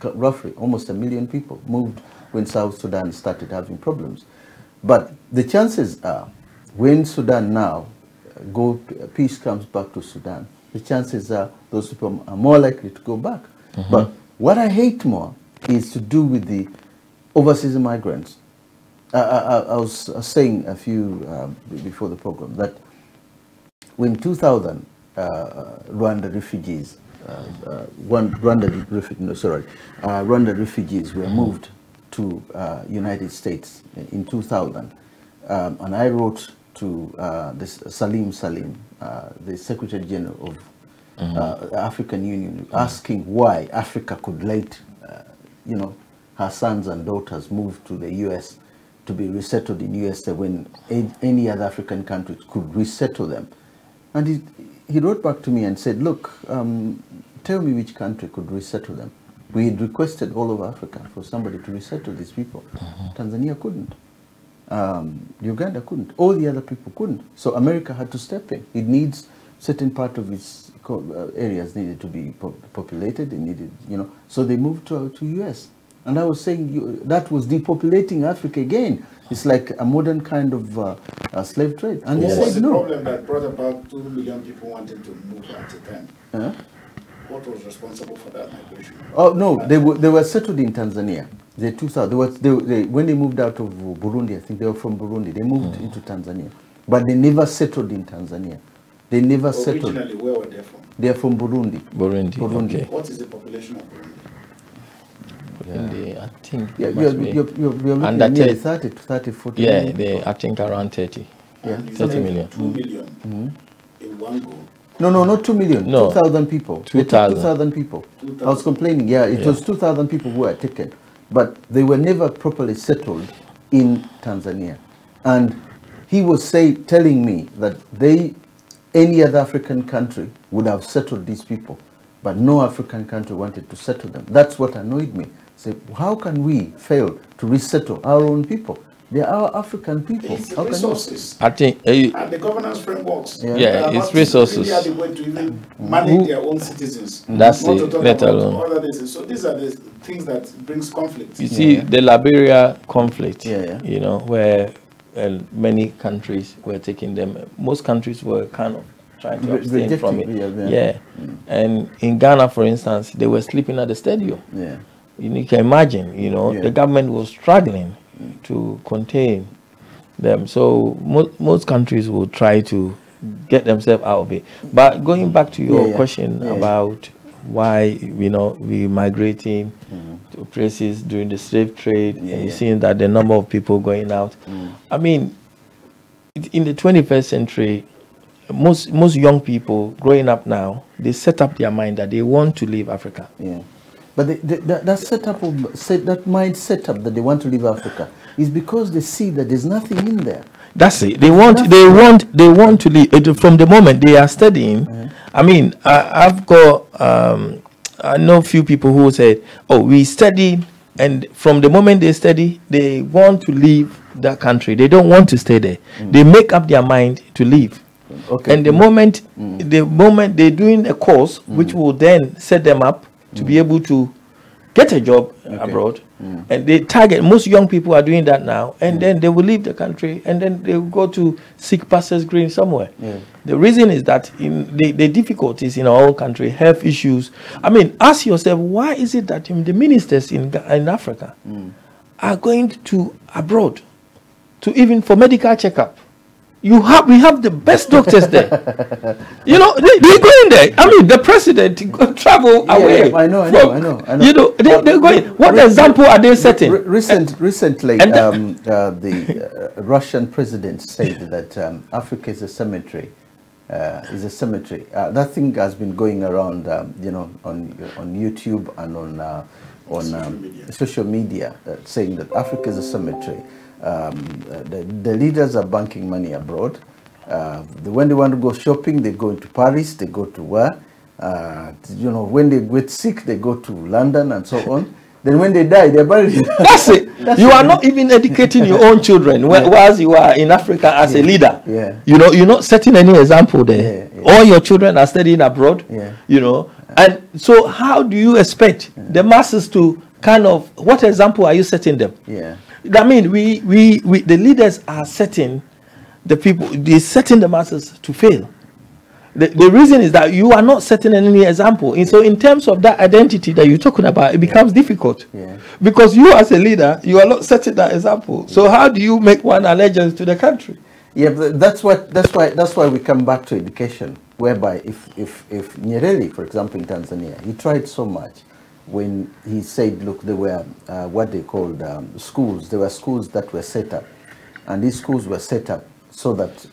[SPEAKER 1] Roughly almost 1 million people moved when South Sudan started having problems. But the chances are, when Sudan now peace comes back to Sudan, the chances are those people are more likely to go back. But what I hate more is to do with the overseas migrants. I was saying a few before the program that when 2000 Rwanda refugees, Rwanda refugees were moved to United States in 2000, and I wrote to this Salim, the Secretary General of African Union, asking why Africa could let, her sons and daughters move to the U.S. to be resettled in USA when any other African country could resettle them. And he wrote back to me and said, look, tell me which country could resettle them. We had requested all over Africa for somebody to resettle these people. Tanzania couldn't. Uganda couldn't. All the other people couldn't. So America had to step in. It needs certain part of its areas needed to be populated. It needed, so they moved to US. And I was saying that was depopulating Africa again. It's like a modern kind of slave trade. And they said no.
[SPEAKER 2] What was the problem that brought about 2 million people wanting to move at a time? What was responsible for that migration? Oh no,
[SPEAKER 1] they were settled in Tanzania. When they moved out of Burundi, I think they were from Burundi. They moved into Tanzania, but they never settled in Tanzania. They never settled.
[SPEAKER 2] Originally, where were they from?
[SPEAKER 1] They are from Burundi.
[SPEAKER 4] Burundi.
[SPEAKER 1] Okay.
[SPEAKER 2] What is the population of Burundi?
[SPEAKER 4] I think
[SPEAKER 1] you're looking at 30 to 30, 40 million.
[SPEAKER 4] I think around 30.
[SPEAKER 1] Yeah,
[SPEAKER 4] 30 million.
[SPEAKER 2] 2 million in one go.
[SPEAKER 1] No, not 2 million.
[SPEAKER 4] No.
[SPEAKER 1] 2,000 people. 2,000 people. 2,000. I was complaining. Yeah, it was 2,000 people who were taken, but they were never properly settled in Tanzania. And he was telling me that any other African country would have settled these people, but no African country wanted to settle them. That's what annoyed me. Say, how can we fail to resettle our own people? They are African people.
[SPEAKER 2] It's the resources.
[SPEAKER 4] I think
[SPEAKER 2] and the governance frameworks.
[SPEAKER 4] It's resources.
[SPEAKER 2] Really are the way to even manage their own citizens.
[SPEAKER 4] That's it. Let alone.
[SPEAKER 2] So these are the things that brings conflict.
[SPEAKER 4] You see, the Liberia conflict. Where many countries were taking them. Most countries were kind of trying to abstain from it. And in Ghana, for instance, they were sleeping at the stadium. You can imagine, the government was struggling to contain them. So most countries will try to get themselves out of it. But going back to your question about why, we migrating to places during the slave trade, and you're seeing that the number of people going out. I mean, in the 21st century, most young people growing up now, they set up their mind that they want to leave Africa.
[SPEAKER 1] But that mind setup that they want to leave Africa is because they see that there's nothing in there.
[SPEAKER 4] That's it. They want to leave from the moment they are studying. I mean, I've got I know a few people who say, "Oh, we study," and from the moment they study, they want to leave that country. They don't want to stay there. They make up their mind to leave. And the moment they're doing a course, which will then set them up to be able to get a job abroad, and they target, most young people are doing that now, and then they will leave the country and then they will go to seek pastors green somewhere. The reason is that in the difficulties in our own country, health issues. I mean, ask yourself, why is it that the ministers in Africa are going to abroad to even for medical checkup? we have the best doctors there. You know, they go in there. I mean, the president travel away.
[SPEAKER 1] I know.
[SPEAKER 4] You know, they go in. What example are they setting?
[SPEAKER 1] Recently, the Russian president said that Africa is a cemetery. That thing has been going around, you know, on YouTube and on social media, saying that Africa is a cemetery. The leaders are banking money abroad. When they want to go shopping, they go into Paris, they go to where? You know, when they get sick, they go to London and so on. Then when they die, they're buried.
[SPEAKER 4] That's it. You are not even educating your own children, whereas you are in Africa as a leader.
[SPEAKER 1] Yeah.
[SPEAKER 4] You know, you're not setting any example there. All your children are studying abroad. You know, and so how do you expect the masses to kind of, what example are you setting them? I mean, we the leaders are setting the people, they're setting the masses to fail. The reason is that you are not setting any example. And so in terms of that identity that you're talking about, it becomes difficult. Because you as a leader, you are not setting that example. So how do you make one allegiance to the country?
[SPEAKER 1] Yeah, but that's why we come back to education, whereby if Nyerere, for example, in Tanzania, he tried so much when he said, look, there were what they called schools. There were schools that were set up, and these schools were set up so that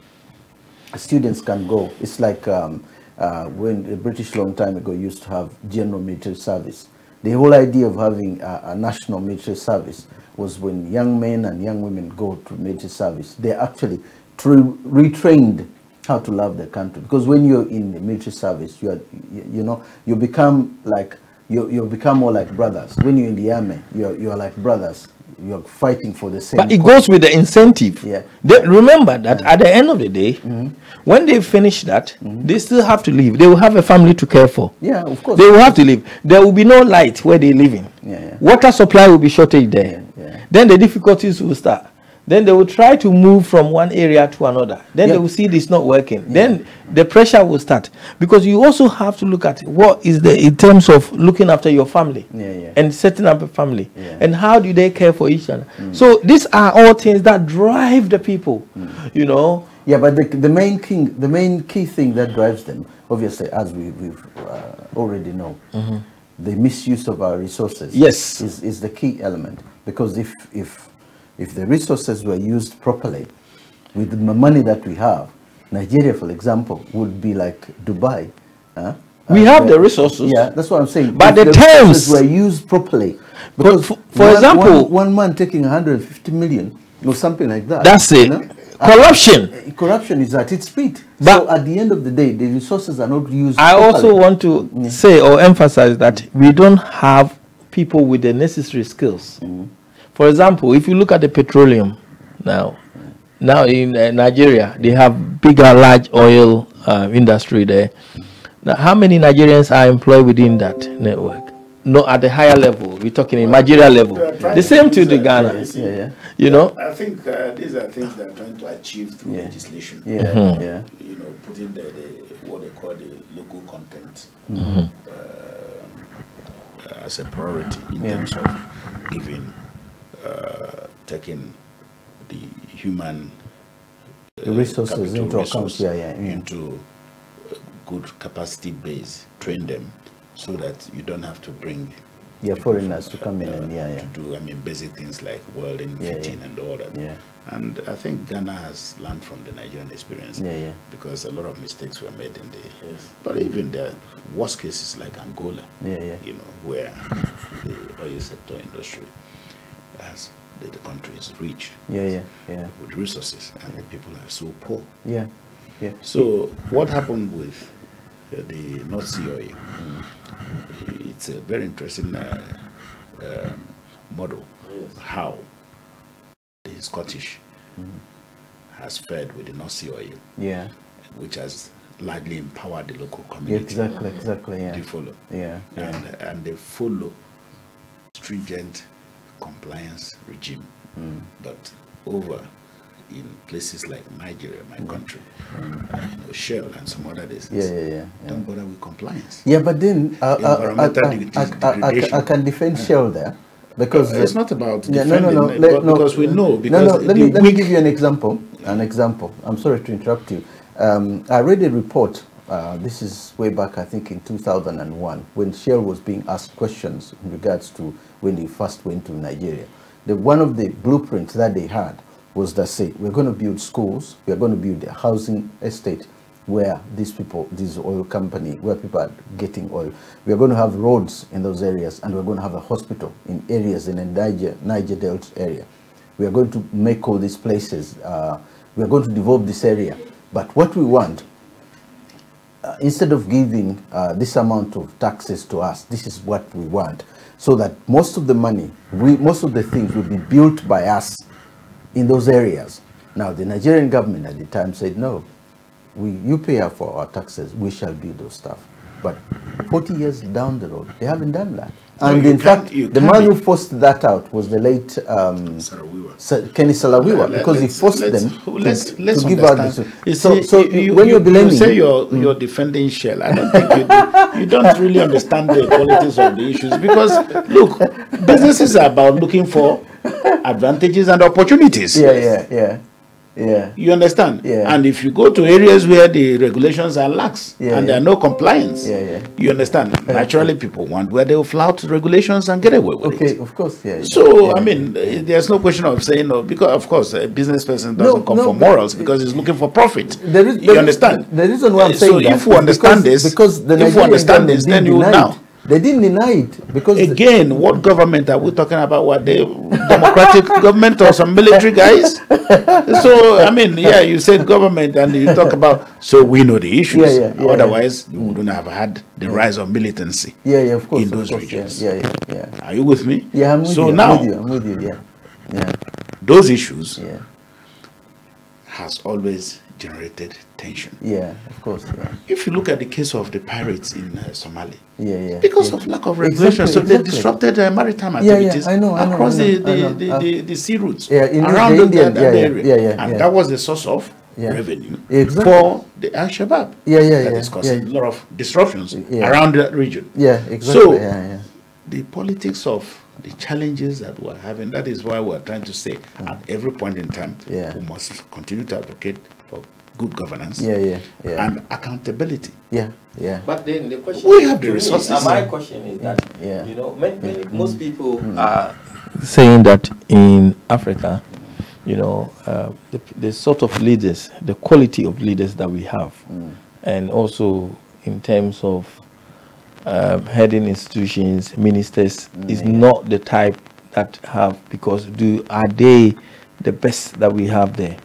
[SPEAKER 1] students can go. It's like when the British long time ago used to have general military service. The whole idea of having a national military service was when young men and young women go to military service, they're actually retrained how to love their country. Because when you're in the military service, you become like, you become more like brothers. When you're in the army, you're like brothers. You're fighting for the same.
[SPEAKER 4] But it goes with the incentive. Remember that at the end of the day, when they finish that, they still have to leave. They will have a family to care for.
[SPEAKER 1] Yeah, of course.
[SPEAKER 4] They will have to leave. There will be no light where they live in. Water supply will be shortage there. Then the difficulties will start. Then they will try to move from one area to another. Then they will see this not working. Then the pressure will start. Because you also have to look at what is in terms of looking after your family and setting up a family. And how do they care for each other? So these are all things that drive the people, you know.
[SPEAKER 1] Yeah, but the main key thing that drives them, obviously, as we've already know, the misuse of our resources is the key element. Because if the resources were used properly, with the money that we have, Nigeria, for example, would be like Dubai.
[SPEAKER 4] We have the resources.
[SPEAKER 1] Yeah, that's what I'm saying.
[SPEAKER 4] But the terms
[SPEAKER 1] were used properly.
[SPEAKER 4] Because for example,
[SPEAKER 1] one man taking 150 million or something like that.
[SPEAKER 4] That's it. You know? Corruption.
[SPEAKER 1] Corruption is at its peak. But so at the end of the day, the resources are not used
[SPEAKER 4] I
[SPEAKER 1] properly.
[SPEAKER 4] also want to say or emphasize that we don't have people with the necessary skills. For example, if you look at the petroleum now in Nigeria, they have large oil industry there. Now, how many Nigerians are employed within that network? No, at the higher level. We're talking in managerial level. The same to the Ghana. You know.
[SPEAKER 2] I think these are things that are trying to achieve through legislation.
[SPEAKER 1] You
[SPEAKER 2] know, putting what they call the local content as a priority in terms of giving. Taking the human
[SPEAKER 1] resources into account,
[SPEAKER 2] into good capacity base, train them so that you don't have to bring
[SPEAKER 1] foreigners to come in and
[SPEAKER 2] to do basic things like welding, fitting, and all that. And I think Ghana has learned from the Nigerian experience because a lot of mistakes were made in the but even the worst cases like Angola, you know, where the oil sector industry as the country is rich with resources and the people are so poor. So what happened with the North Sea oil? It's a very interesting model how the Scottish has fared with the North Sea oil, which has largely empowered the local community.
[SPEAKER 1] Exactly.
[SPEAKER 2] They follow. And they follow stringent compliance regime, but over in places like Nigeria, my country, Shell and some other places, don't bother with compliance.
[SPEAKER 1] But then I can defend Shell there because
[SPEAKER 2] it's not about defending because we know. Because
[SPEAKER 1] let me give you an example. an example. I'm sorry to interrupt you. I read a report. This is way back, I think, in 2001, when Shell was being asked questions in regards to when they first went to Nigeria. One of the blueprints that they had was that, say, we're going to build schools, we're going to build a housing estate where these people, this oil company, where people are getting oil. We're going to have roads in those areas, and we're going to have a hospital in areas in the Niger Delta area. We are going to make all these places. We are going to develop this area. But what we want, instead of giving this amount of taxes to us, this is what we want, so that most of the money, most of the things will be built by us in those areas. Now, the Nigerian government at the time said, no, you pay up for our taxes, we shall build those stuff. But 40 years down the road, they haven't done that. And in fact, the man who forced that out was the late Kenny Salawiwa, because he forced them to give out this. So when you're blaming,
[SPEAKER 2] you say you're defending Shell. I don't think you don't really understand the qualities of the issues, because look, businesses are about looking for advantages and opportunities.
[SPEAKER 1] Yeah.
[SPEAKER 2] You understand?
[SPEAKER 1] Yeah.
[SPEAKER 2] And if you go to areas where the regulations are lax and there are no compliance, you understand? Naturally, people want where they will flout regulations and get away with it.
[SPEAKER 1] Okay, of course,
[SPEAKER 2] So, I mean, there's no question of saying no, because, of course, a business person doesn't come for morals, because he's looking for profit. You understand?
[SPEAKER 1] The reason why I'm saying that,
[SPEAKER 2] if you understand this, then you now.
[SPEAKER 1] They didn't deny it, because
[SPEAKER 2] again, what government are we talking about? What, the democratic government or some military guys? So I mean, you said government and you talk about, so we know the issues. Otherwise, you wouldn't have had the rise of militancy.
[SPEAKER 1] Of course,
[SPEAKER 2] in those regions.
[SPEAKER 1] Are
[SPEAKER 2] you with me?
[SPEAKER 1] Yeah, I'm with you. I'm with you.
[SPEAKER 2] Those issues has always generated tension.
[SPEAKER 1] Of course.
[SPEAKER 2] If you look at the case of the pirates in Somalia, because of lack of regulation, so they disrupted maritime activities across the sea routes around the area, and that was the source of revenue for the Al-Shabaab. That is causing a lot of disruptions around that region. So the politics of the challenges that we're having, that is why we're trying to say at every point in time, we must continue to advocate for good governance and accountability.
[SPEAKER 3] But then the question,
[SPEAKER 2] we have the resources.
[SPEAKER 3] My question is that you know, most people are saying that in Africa, you know, the sort of leaders, the quality of leaders that we have, and also in terms of heading institutions, ministers, is not the type that have, because are they the best that we have there?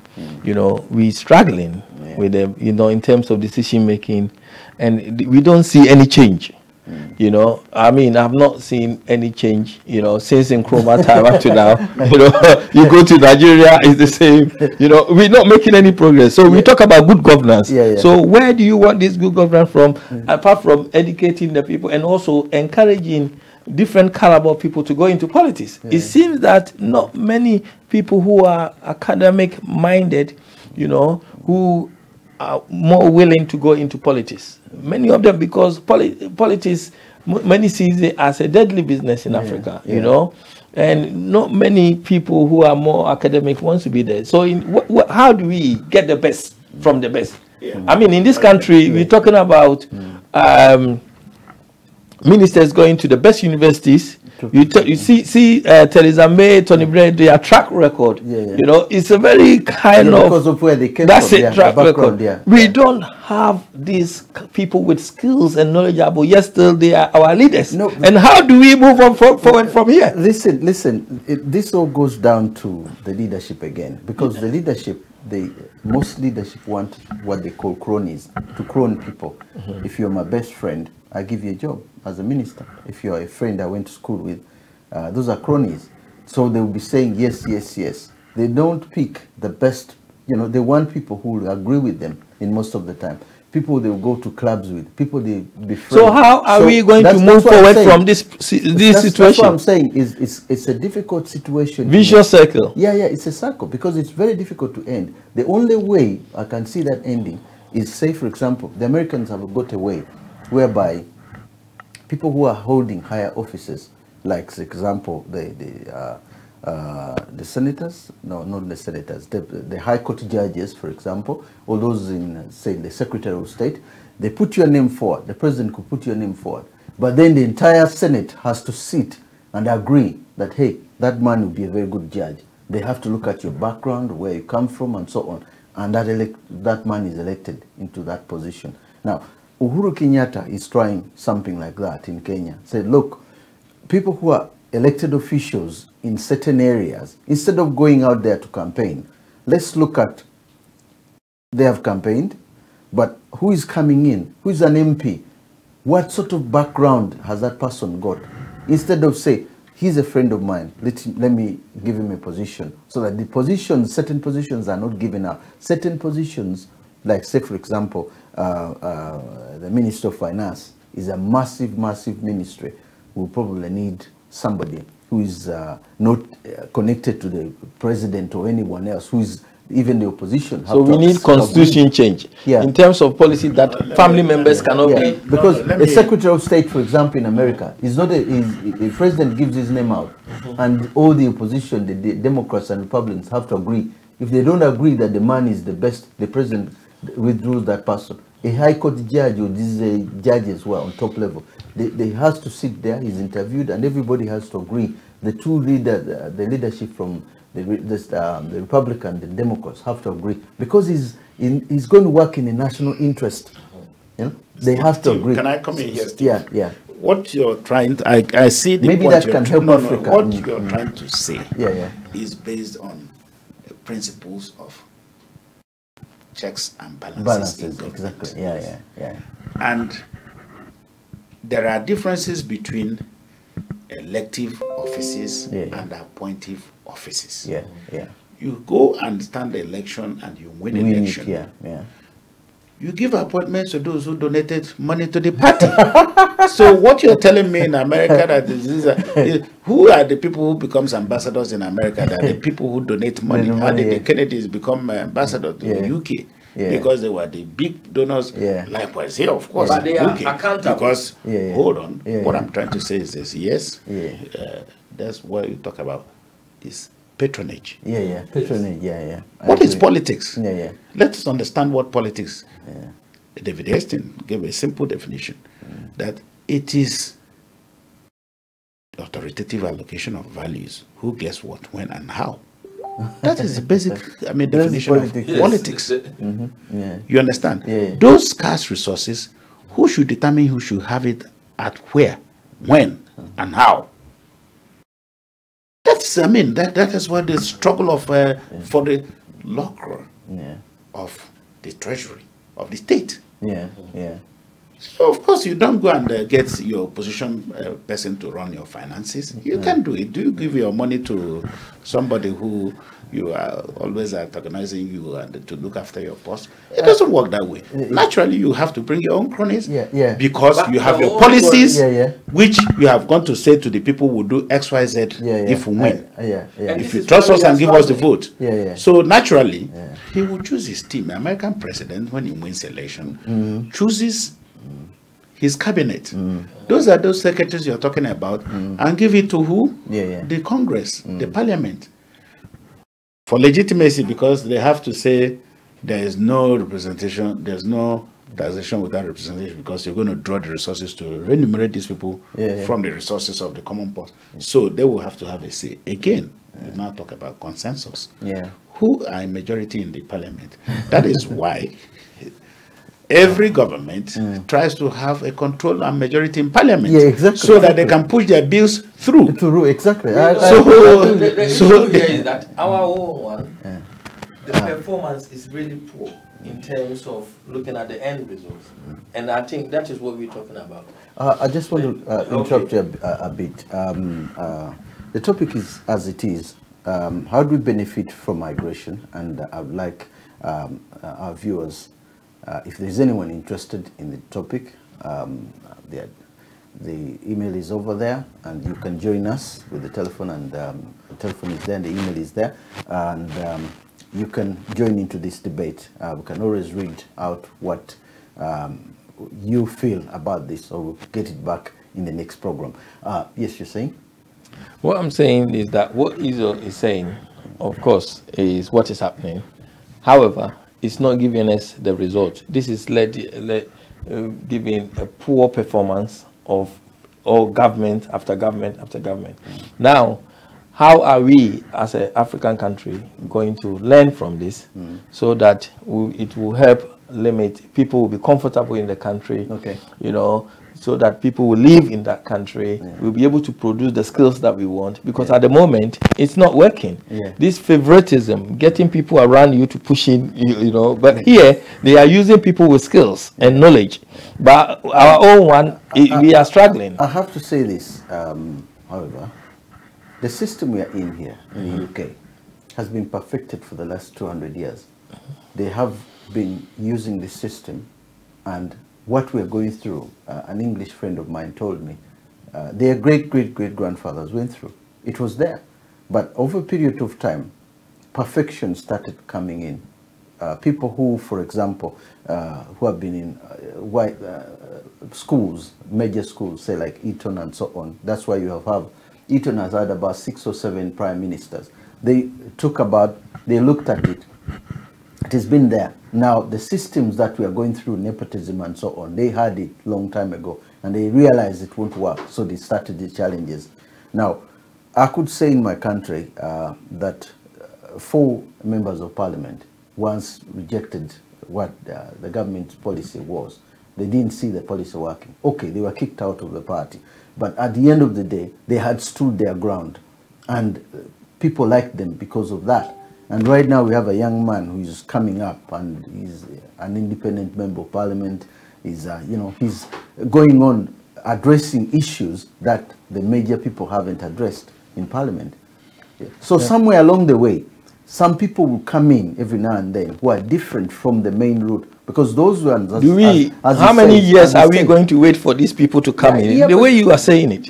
[SPEAKER 3] You know, we're struggling with them, you know, in terms of decision making, and we don't see any change. You know, I mean, I've not seen any change, you know, since Nkrumah time up to now. You know, you go to Nigeria, it's the same. You know, we're not making any progress. So we talk about good governance. So where do you want this good governance from, apart from educating the people and also encouraging different caliber of people to go into politics? It seems that not many people who are academic minded, you know, who are more willing to go into politics. Many of them, because politics, many see it as a deadly business in Africa, you know, and not many people who are more academic wants to be there. So how do we get the best from the best? I mean, in this country, we're talking about ministers going to the best universities. You see Theresa May, Tony Blair, their track record. You know, it's a very kind of
[SPEAKER 1] where they came
[SPEAKER 2] that's
[SPEAKER 1] from,
[SPEAKER 2] a track record. We don't have these people with skills and knowledge, but yet still they are our leaders.
[SPEAKER 1] No,
[SPEAKER 2] and how do we move on forward from here?
[SPEAKER 1] Listen. This all goes down to the leadership again, because the leadership, most leadership want what they call cronies, to crone people. If you're my best friend, I give you a job as a minister. If you're a friend I went to school with, those are cronies. So they will be saying yes. They don't pick the best, you know, they want people who will agree with them in most of the time. People they will go to clubs with, people they befriend.
[SPEAKER 2] So how are we going to move forward from this situation?
[SPEAKER 1] That's what I'm saying, it's a difficult situation.
[SPEAKER 2] Vicious circle.
[SPEAKER 1] It's a circle, because it's very difficult to end. The only way I can see that ending is, say, for example, the Americans have got a way whereby people who are holding higher offices, like, for example, the senators, no, not the senators, the High Court judges, for example, or those in, say, the Secretary of State, they put your name forward. The president could put your name forward. But then the entire Senate has to sit and agree that, hey, that man will be a very good judge. They have to look at your background, where you come from, and so on. And that man is elected into that position. Now, Uhuru Kenyatta is trying something like that in Kenya. Said, look, people who are elected officials in certain areas, instead of going out there to campaign, let's look at, they have campaigned, but who is coming in? Who is an MP? What sort of background has that person got? Instead of say, he's a friend of mine, let me give him a position. So that the positions, certain positions are not given out. Certain positions, like say for example, the Minister of Finance is a massive, massive ministry. We'll probably need somebody who is not connected to the president or anyone else, who is even the opposition.
[SPEAKER 4] So we need constitution change in terms of policy that family members cannot be.
[SPEAKER 1] Because the Secretary of State, for example, in America, is not the president gives his name out, and all the opposition, the Democrats and Republicans, have to agree. If they don't agree that the man is the best, the president withdraws that person. A High Court judge or these judges who are on top level, they has to sit there. He's interviewed, and everybody has to agree. The two leaders, the leadership from the Republican, the Democrats have to agree, because he's going to work in the national interest. You know, they have to agree.
[SPEAKER 2] Can I come in here, Steve?
[SPEAKER 1] Yeah.
[SPEAKER 2] What you're trying to, I see the
[SPEAKER 1] maybe
[SPEAKER 2] point
[SPEAKER 1] that can help Africa.
[SPEAKER 2] What you're trying to say
[SPEAKER 1] is
[SPEAKER 2] based on the principles of checks and balances.
[SPEAKER 1] Exactly. Yeah.
[SPEAKER 2] And there are differences between elective offices and appointive offices.
[SPEAKER 1] Yeah.
[SPEAKER 2] You go and stand the election and you win election.
[SPEAKER 1] Yeah.
[SPEAKER 2] You give appointments to those who donated money to the party. So what you're telling me in America that who are the people who becomes ambassadors in America? That the people who donate money. How did the Kennedys become ambassadors to the UK? Because they were the big donors. Likewise here, of course.
[SPEAKER 3] But they are accountable.
[SPEAKER 2] Because hold on, what I'm trying to say is this: yes, that's what you talk about is patronage.
[SPEAKER 1] Patronage. Yeah.
[SPEAKER 2] What is politics?
[SPEAKER 1] Yeah.
[SPEAKER 2] Let us understand what politics. David Hastings gave a simple definition that it is authoritative allocation of values. Who gets what, when, and how. That is the basic, definition of politics. You understand? Those scarce resources, who should determine who should have it at where, when, and how? That's, that is what the struggle of for the lucre of the treasury of the state. So of course you don't go and get your opposition person to run your finances. You can't do it. Do you give your money to somebody who you are always antagonizing you and to look after your post? It doesn't work that way. Naturally, you have to bring your own cronies because you have your policies, which you have gone to say to the people who do X, Y, Z if we win. If you trust us and give us the vote. So naturally, he will choose his team. The American president, when he wins election, chooses his cabinet. Those are those secretaries you're talking about, and give it to who? The Congress, the Parliament. For legitimacy, because they have to say there is no representation, there's no taxation without representation, because you're going to draw the resources to remunerate these people from the resources of the Commonwealth. So they will have to have a say. Again, we now talk about consensus. Who are a majority in the Parliament? That is why every government tries to have a control and majority in Parliament, so that they can push their bills through.
[SPEAKER 3] Exactly. So is that our own one, the performance is really poor in terms of looking at the end results, and I think that is what we're talking about.
[SPEAKER 1] I just want to interrupt you a bit. The topic is as it is. How do we benefit from migration? And I'd like our viewers, if there's anyone interested in the topic, the email is over there, and you can join us with the telephone, and the telephone is there and the email is there, and you can join into this debate. We can always read out what you feel about this, or we'll get it back in the next program. Yes, you're saying?
[SPEAKER 4] What I'm saying is that what Izo is saying, of course, is what is happening. However, it's not giving us the result. This is giving a poor performance of all government after government after government. Now, how are we as an African country going to learn from this so that it will help limit, people will be comfortable in the country, you know, so that people will live in that country, we'll be able to produce the skills that we want, because at the moment, it's not working. This favoritism, getting people around you to push in, you know, but here, they are using people with skills and knowledge. But our own one, we are struggling.
[SPEAKER 1] I have to say this, however, the system we are in here, in the UK, has been perfected for the last 200 years. They have been using this system, and what we're going through, an English friend of mine told me, their great-great-great-grandfathers went through. It was there. But over a period of time, perfection started coming in. People who, for example, who have been in white schools, major schools, say like Eton and so on, that's why you have Eton has had about 6 or 7 prime ministers. They looked at it. It has been there. Now, the systems that we are going through, nepotism and so on, they had it long time ago, and they realized it won't work, so they started the challenges. Now, I could say in my country that 4 members of parliament once rejected what the government's policy was. They didn't see the policy working. Okay, they were kicked out of the party. But at the end of the day, they had stood their ground, and people liked them because of that. And right now we have a young man who is coming up, and he's an independent member of parliament. He's, you know, he's going on addressing issues that the major people haven't addressed in parliament. So somewhere along the way, some people will come in every now and then who are different from the main route, because those ones,
[SPEAKER 4] how many years are we going to wait for these people to come in? The way you are saying it.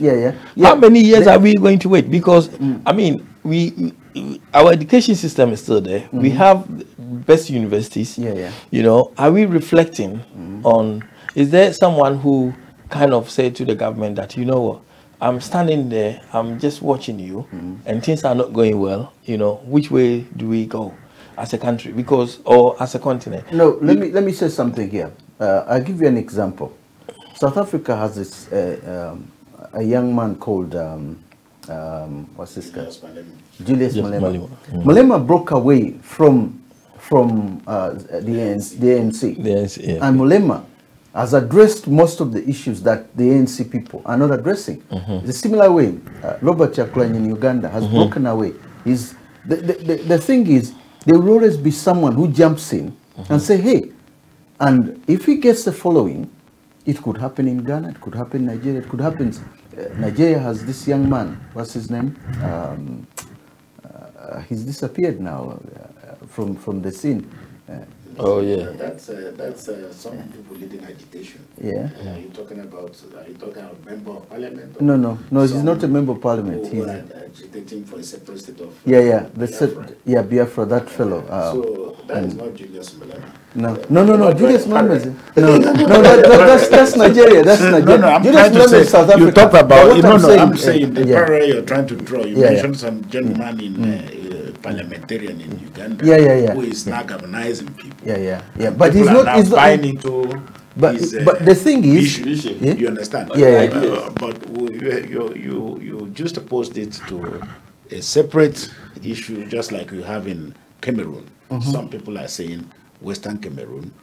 [SPEAKER 4] How many years are we going to wait? Because, I mean, our education system is still there. We have best universities. You know, are we reflecting on, is there someone who kind of said to the government that, you know what, I'm standing there, I'm just watching you, and things are not going well, you know, which way do we go as a country, because, or as a continent?
[SPEAKER 1] No, let me say something here. I'll give you an example. South Africa has this, a young man called, what's this guy? Julius Malema. Malema broke away from the ANC. And Malema has addressed most of the issues that the ANC people are not addressing. The similar way, Robert Chakulany in Uganda has broken away. The thing is, there will always be someone who jumps in and say, hey, and if he gets the following, it could happen in Ghana, it could happen in Nigeria, it could happen. Nigeria has this young man, what's his name? He's disappeared now from the scene.
[SPEAKER 2] Oh yeah. That's some people leading agitation.
[SPEAKER 1] Yeah.
[SPEAKER 2] Are you talking about a member of parliament?
[SPEAKER 1] No, he's not a member of parliament.
[SPEAKER 2] He's agitating for a separate state of
[SPEAKER 1] Biafra. Biafra, that fellow.
[SPEAKER 2] So that is not Julius Malema.
[SPEAKER 1] No. Julius Malema. No, that's Nigeria. That's Nigeria.
[SPEAKER 2] No, I'm
[SPEAKER 1] Julius
[SPEAKER 2] trying to say,
[SPEAKER 1] South Africa.
[SPEAKER 2] you talk about.
[SPEAKER 1] I'm
[SPEAKER 2] saying the parallel you're trying to draw. You mentioned some gentleman in parliamentarian in Uganda who is now galvanizing people.
[SPEAKER 1] But he's not
[SPEAKER 2] buying into.
[SPEAKER 1] But the thing is,
[SPEAKER 2] you understand? But you just opposed it to a separate issue, just like you have in Cameroon. Some people are saying Western Cameroon.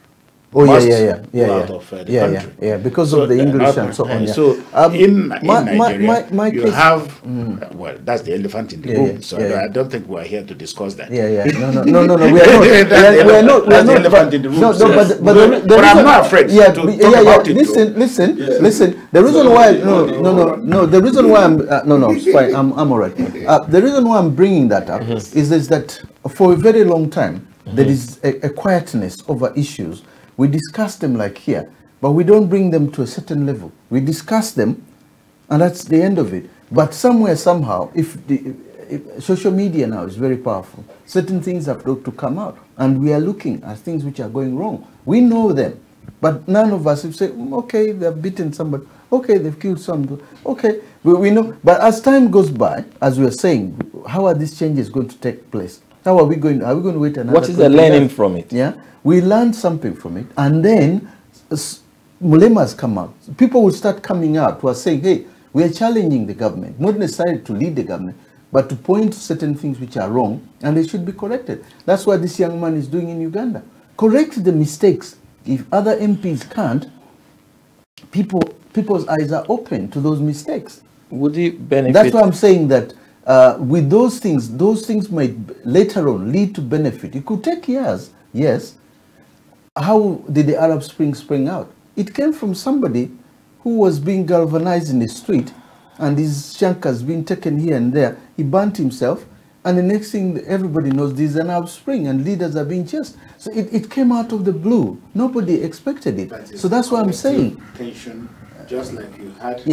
[SPEAKER 2] Out of the country.
[SPEAKER 1] Because of the English and so on.
[SPEAKER 2] So in Nigeria, you have well, that's the elephant in the room. So I don't think we are here to discuss that.
[SPEAKER 1] No, we are not. We are not.
[SPEAKER 2] The elephant in the room.
[SPEAKER 1] But
[SPEAKER 2] I'm not afraid to talk about it.
[SPEAKER 1] Listen. The reason why the reason why I'm it's fine. I'm all right. The reason why I'm bringing that up is that for a very long time there is a quietness over issues. We discuss them like here, but we don't bring them to a certain level. We discuss them, and that's the end of it. But somewhere, somehow, if social media now is very powerful, certain things have got to come out, and we are looking at things which are going wrong. We know them. But none of us have said, okay, they've beaten somebody. Okay, they've killed somebody. Okay, we know. But as time goes by, as we are saying, how are these changes going to take place? How are we going to wait another?
[SPEAKER 4] What is the learning from it?
[SPEAKER 1] Yeah, we learned something from it, and then mulemas come out. People will start coming out who are saying, hey, we are challenging the government, not necessarily to lead the government, but to point to certain things which are wrong, and they should be corrected. That's what this young man is doing in Uganda. Correct the mistakes. If other MPs can't, people's eyes are open to those mistakes.
[SPEAKER 4] Would it benefit?
[SPEAKER 1] That's why I'm saying that with those things might later on lead to benefit. It could take years, yes. How did the Arab Spring spring out? It came from somebody who was being galvanized in the street, and his shankas being taken here and there. He burnt himself, and the next thing everybody knows, there's an Arab Spring, and leaders are being chased. So it came out of the blue. Nobody expected it. So that's what I'm saying.
[SPEAKER 2] Tension, just like you had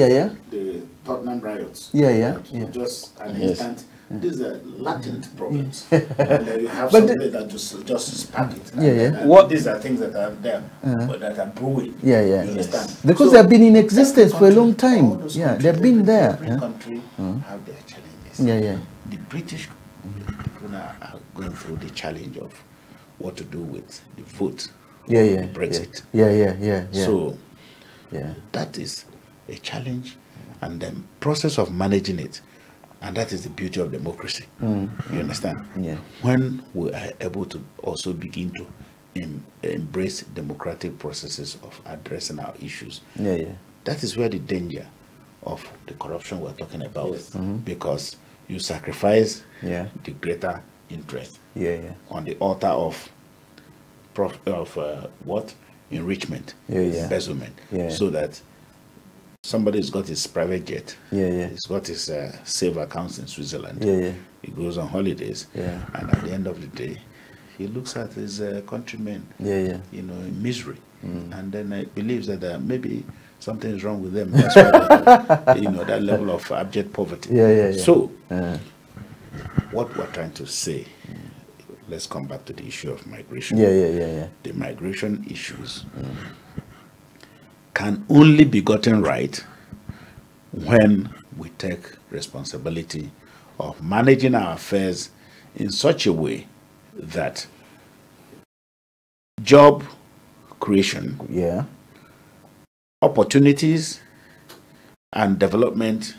[SPEAKER 2] the Tottenham riots. Just an instant. These are latent problems. And you have something that just spark it. These are things that are there, but that are brewing. You understand?
[SPEAKER 1] Because they have been in existence for a long time. They've been there.
[SPEAKER 2] Every country have their challenges. The British people now are going through the challenge of what to do with the vote. Brexit. So that is a challenge, and the process of managing it. And that is the beauty of democracy. You understand? When we are able to also begin to embrace democratic processes of addressing our issues, that is where the danger of the corruption we're talking about, because you sacrifice the greater interest on the altar of what? Enrichment, embezzlement, so that somebody's got his private jet. He's got his safe accounts in Switzerland. He goes on holidays, and at the end of the day, he looks at his countrymen, in misery, and then believes that maybe something is wrong with them. That's why they, that level of abject poverty. So, what we're trying to say. Let's come back to the issue of migration. The migration issues can only be gotten right when we take responsibility of managing our affairs in such a way that job creation, opportunities, and development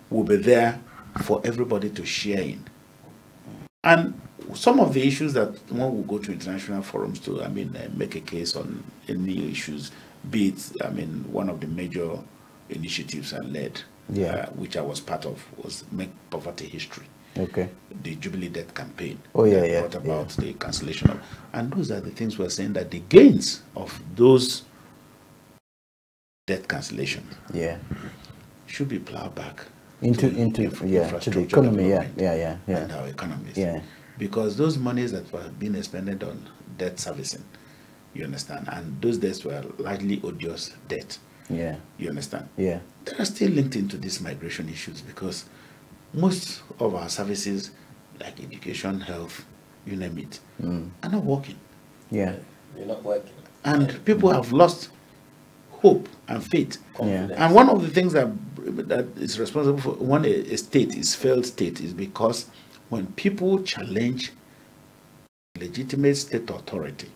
[SPEAKER 2] will be there for everybody to share in. And some of the issues that one will go to international forums to, make a case on any issues, be it, one of the major initiatives I led, which I was part of, was Make Poverty History. The Jubilee Debt Campaign. Brought about the cancellation of, and those are the things we're saying, that the gains of those debt cancellation should be plowed back
[SPEAKER 1] into the economy,
[SPEAKER 2] and our economies. Because those monies that were being expended on debt servicing, you understand, and those debts were largely odious debt. You understand? They are still linked into these migration issues, because most of our services, like education, health, you name it, are not working.
[SPEAKER 3] They're not working.
[SPEAKER 2] And people have lost hope and faith. And one of the things that is responsible for when a state is failed state is because when people challenge legitimate state authority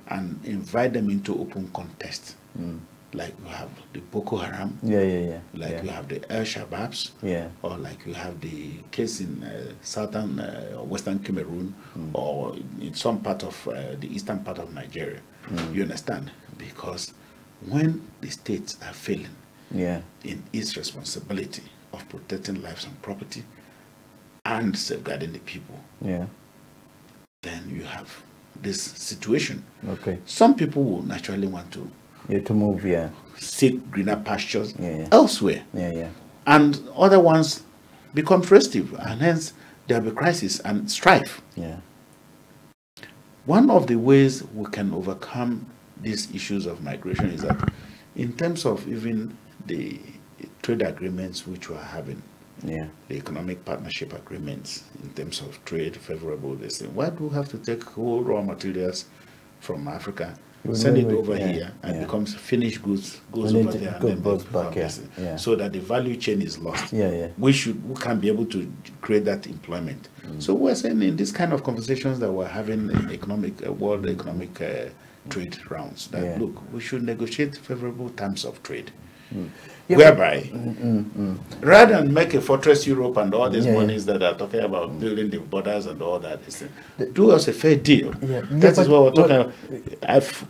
[SPEAKER 2] and invite them into open contest, like you have the Boko Haram, like you have the El Shababs, or like you have the case in southern western Cameroon, or in some part of the eastern part of Nigeria. You understand? Because when the states are failing in its responsibility of protecting lives and property and safeguarding the people, then you have this situation. Some people will naturally want to
[SPEAKER 1] move,
[SPEAKER 2] seek greener pastures elsewhere, and other ones become restive, and hence there will be crisis and strife. One of the ways we can overcome these issues of migration is that, in terms of even the trade agreements which we are having, the economic partnership agreements, in terms of trade, favorable, this thing, why do we have to take whole raw materials from Africa send it over here, and becomes finished goods, goes over there, and then goes back here. So that the value chain is lost. We can be able to create that employment. So we're saying in this kind of conversations that we're having in world economic trade rounds, that look, we should negotiate favorable terms of trade. Whereby, rather than make a fortress Europe and all these monies that are talking about building the borders and all that, do us a fair deal. That is what we're talking about.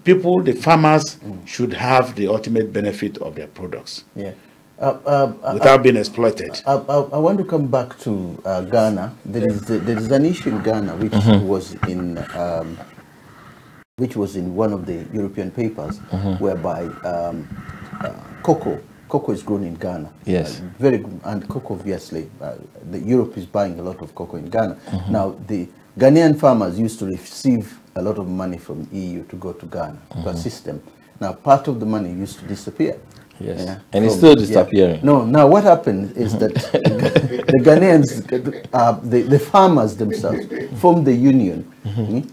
[SPEAKER 2] People, the farmers, should have the ultimate benefit of their products without being exploited.
[SPEAKER 1] I want to come back to Ghana. There is an issue in Ghana which was in one of the European papers, whereby cocoa is grown in Ghana.
[SPEAKER 4] Yes.
[SPEAKER 1] Very good. And cocoa, obviously, Europe is buying a lot of cocoa in Ghana. Now, the Ghanaian farmers used to receive a lot of money from EU to go to Ghana to assist them. Now, part of the money used to disappear.
[SPEAKER 4] Yes. And it's still disappearing.
[SPEAKER 1] No, now what happened is that the Ghanaians, the farmers themselves, formed the union.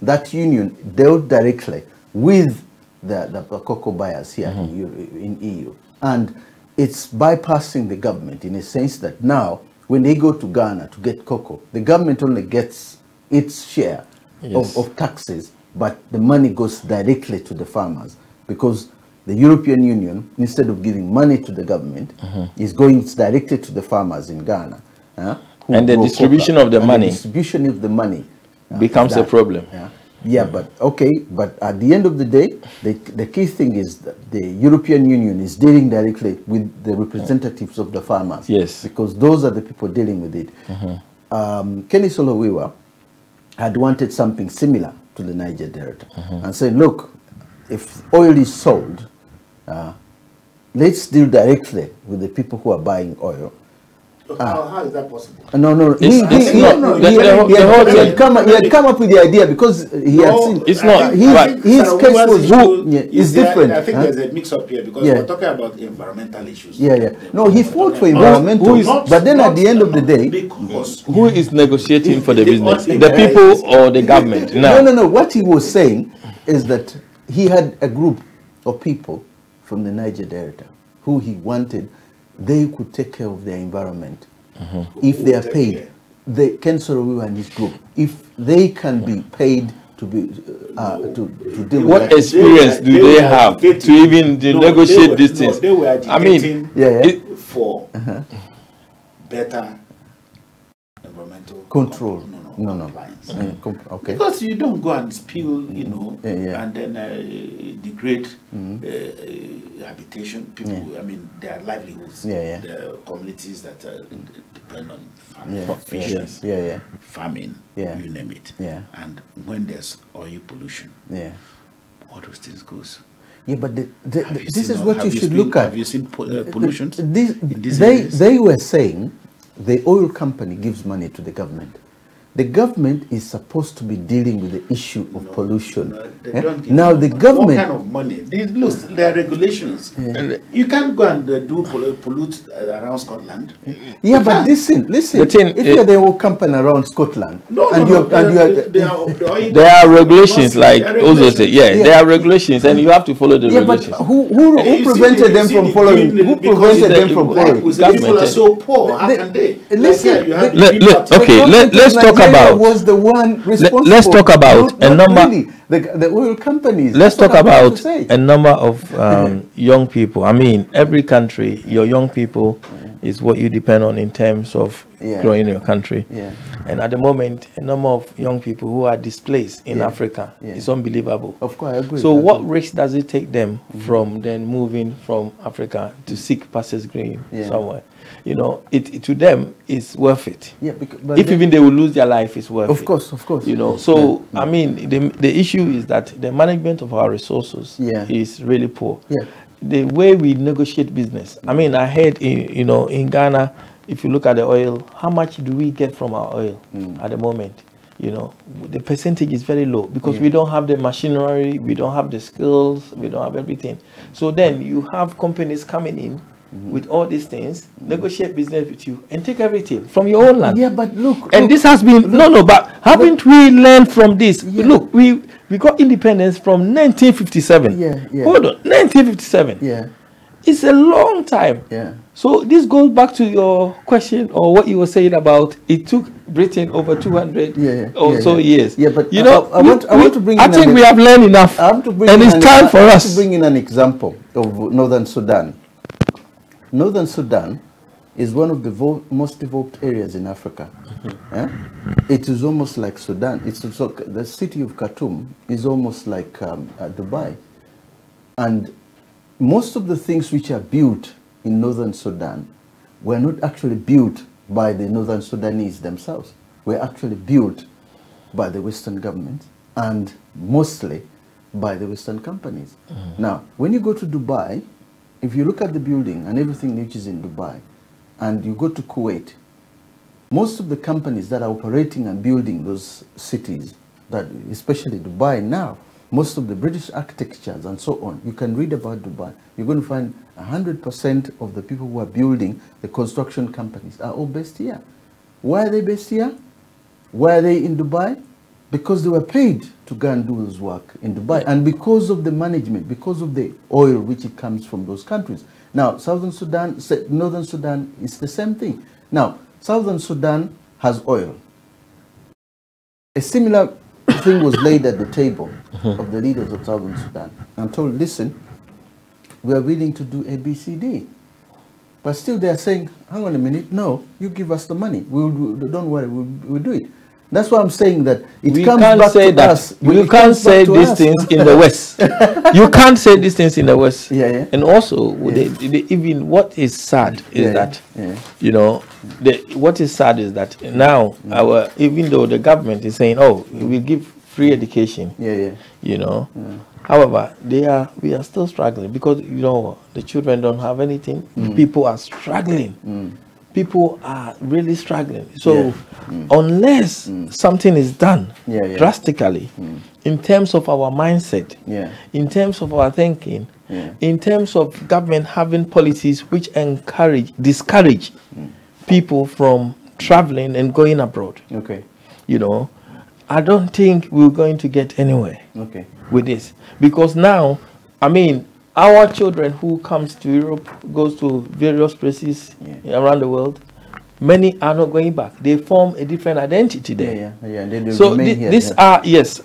[SPEAKER 1] That union dealt directly with the cocoa buyers here in EU. And it's bypassing the government in a sense that now, when they go to Ghana to get cocoa, the government only gets its share of taxes, but the money goes directly to the farmers, because the European Union, instead of giving money to the government, is going directly to the farmers in Ghana.
[SPEAKER 4] And the distribution of the money.
[SPEAKER 1] The distribution of the money
[SPEAKER 4] becomes a problem.
[SPEAKER 1] But at the end of the day, the key thing is that the European Union is dealing directly with the representatives of the farmers.
[SPEAKER 4] Yes.
[SPEAKER 1] Because those are the people dealing with it. Kenny Solowiwa had wanted something similar to the Niger Delta and said, look, if oil is sold, let's deal directly with the people who are buying oil.
[SPEAKER 2] How is that possible?
[SPEAKER 1] No. He had come up with the idea because he had seen.
[SPEAKER 4] It's not.
[SPEAKER 1] His case was different.
[SPEAKER 2] I think there's a mix-up here because we're talking about environmental issues.
[SPEAKER 1] No, he fought for environmental, but then at the end of the day,
[SPEAKER 4] who is negotiating for the business? The people or the government?
[SPEAKER 1] No. What he was saying is that he had a group of people from the Niger Delta who he wanted. They could take care of their environment if they are paid. Ken Solowiwa and his group, if they can be paid to be to deal
[SPEAKER 4] what
[SPEAKER 1] with
[SPEAKER 4] experience do they have to even negotiate these things?
[SPEAKER 2] They were for better environmental
[SPEAKER 1] control.
[SPEAKER 2] No. Okay. Because you don't go and spill, and then degrade habitation, people, I mean, their livelihoods, the communities that depend on farming, fishing, farming, you name it. And when there's oil pollution, all those things goes.
[SPEAKER 1] But this is what you should look at.
[SPEAKER 2] Have you seen pollution?
[SPEAKER 1] They were saying the oil company gives money to the government. The government is supposed to be dealing with the issue of pollution. Now the government...
[SPEAKER 2] What kind of money? There are regulations. You can't go and pollute around Scotland.
[SPEAKER 1] But listen. If you're the oil company around Scotland...
[SPEAKER 4] There are regulations like... there are regulations and you have to follow the regulations.
[SPEAKER 1] But who prevented them from following? Who prevented them from following?
[SPEAKER 2] People are so poor. How can they?
[SPEAKER 1] Listen.
[SPEAKER 4] Let's talk about.
[SPEAKER 1] Was the one responsible.
[SPEAKER 4] Let's talk about a number.
[SPEAKER 1] The oil companies.
[SPEAKER 4] Let's talk about a number of young people. I mean, every country, your young people is what you depend on in terms of growing your country. And at the moment, a number of young people who are displaced in Africa is unbelievable.
[SPEAKER 1] Of course, I agree.
[SPEAKER 4] So what risk does it take them from then moving from Africa to seek passage green somewhere? To them it's worth it. If even they will lose their life, it's worth it.
[SPEAKER 1] Of course.
[SPEAKER 4] So I mean, the issue is that the management of our resources is really poor. The way we negotiate business. I mean, I heard in Ghana, if you look at the oil, how much do we get from our oil at the moment? The percentage is very low because we don't have the machinery, we don't have the skills, we don't have everything. So then you have companies coming in with all these things, negotiate business with you, and take everything from your own land.
[SPEAKER 1] But look.
[SPEAKER 4] And this has been but haven't we learned from this? Look, we We got independence from 1957. Hold on, 1957. It's a long time. So this goes back to your question or what you were saying about it took Britain over 200 or so years.
[SPEAKER 1] But
[SPEAKER 4] you know,
[SPEAKER 1] I want to bring.
[SPEAKER 4] I think we have learned enough, and it's time for us
[SPEAKER 1] to bring in an example of Northern Sudan. Northern Sudan is one of the most developed areas in Africa. It is almost like Sudan. The city of Khartoum is almost like Dubai, and most of the things which are built in Northern Sudan were not actually built by the Northern Sudanese themselves. Were actually built by the Western government and mostly by the Western companies. Now, when you go to Dubai, if you look at the building and everything which is in Dubai, and you go to Kuwait, most of the companies that are operating and building those cities, that especially Dubai now, most of the British architectures and so on, you can read about Dubai. You're going to find 100% of the people who are building the construction companies are all based here. Why are they based here? Why are they in Dubai? Because they were paid to go and do this work in Dubai, and because of the management, because of the oil which it comes from those countries. Now, Southern Sudan, Northern Sudan is the same thing. Now, Southern Sudan has oil. A similar thing was laid at the table of the leaders of Southern Sudan and told, listen, we are willing to do A, B, C, D. But still they are saying, hang on a minute, no, you give us the money. Don't worry, we'll do it. That's why I'm saying that it comes back to us.
[SPEAKER 4] You can't say these things in the West. You can't say these things in the West. And also, even what is sad is that, you know, what is sad is that now, even though the government is saying, oh, we give free education, you know, however, we are still struggling because, you know, the children don't have anything. People are struggling. People are really struggling. So unless something is done drastically in terms of our mindset, in terms of our thinking, in terms of government having policies which discourage people from traveling and going abroad, you know, I don't think we're going to get anywhere with this. Because now, I mean, our children who comes to Europe, goes to various places around the world, many are not going back. They form a different identity there. So these are,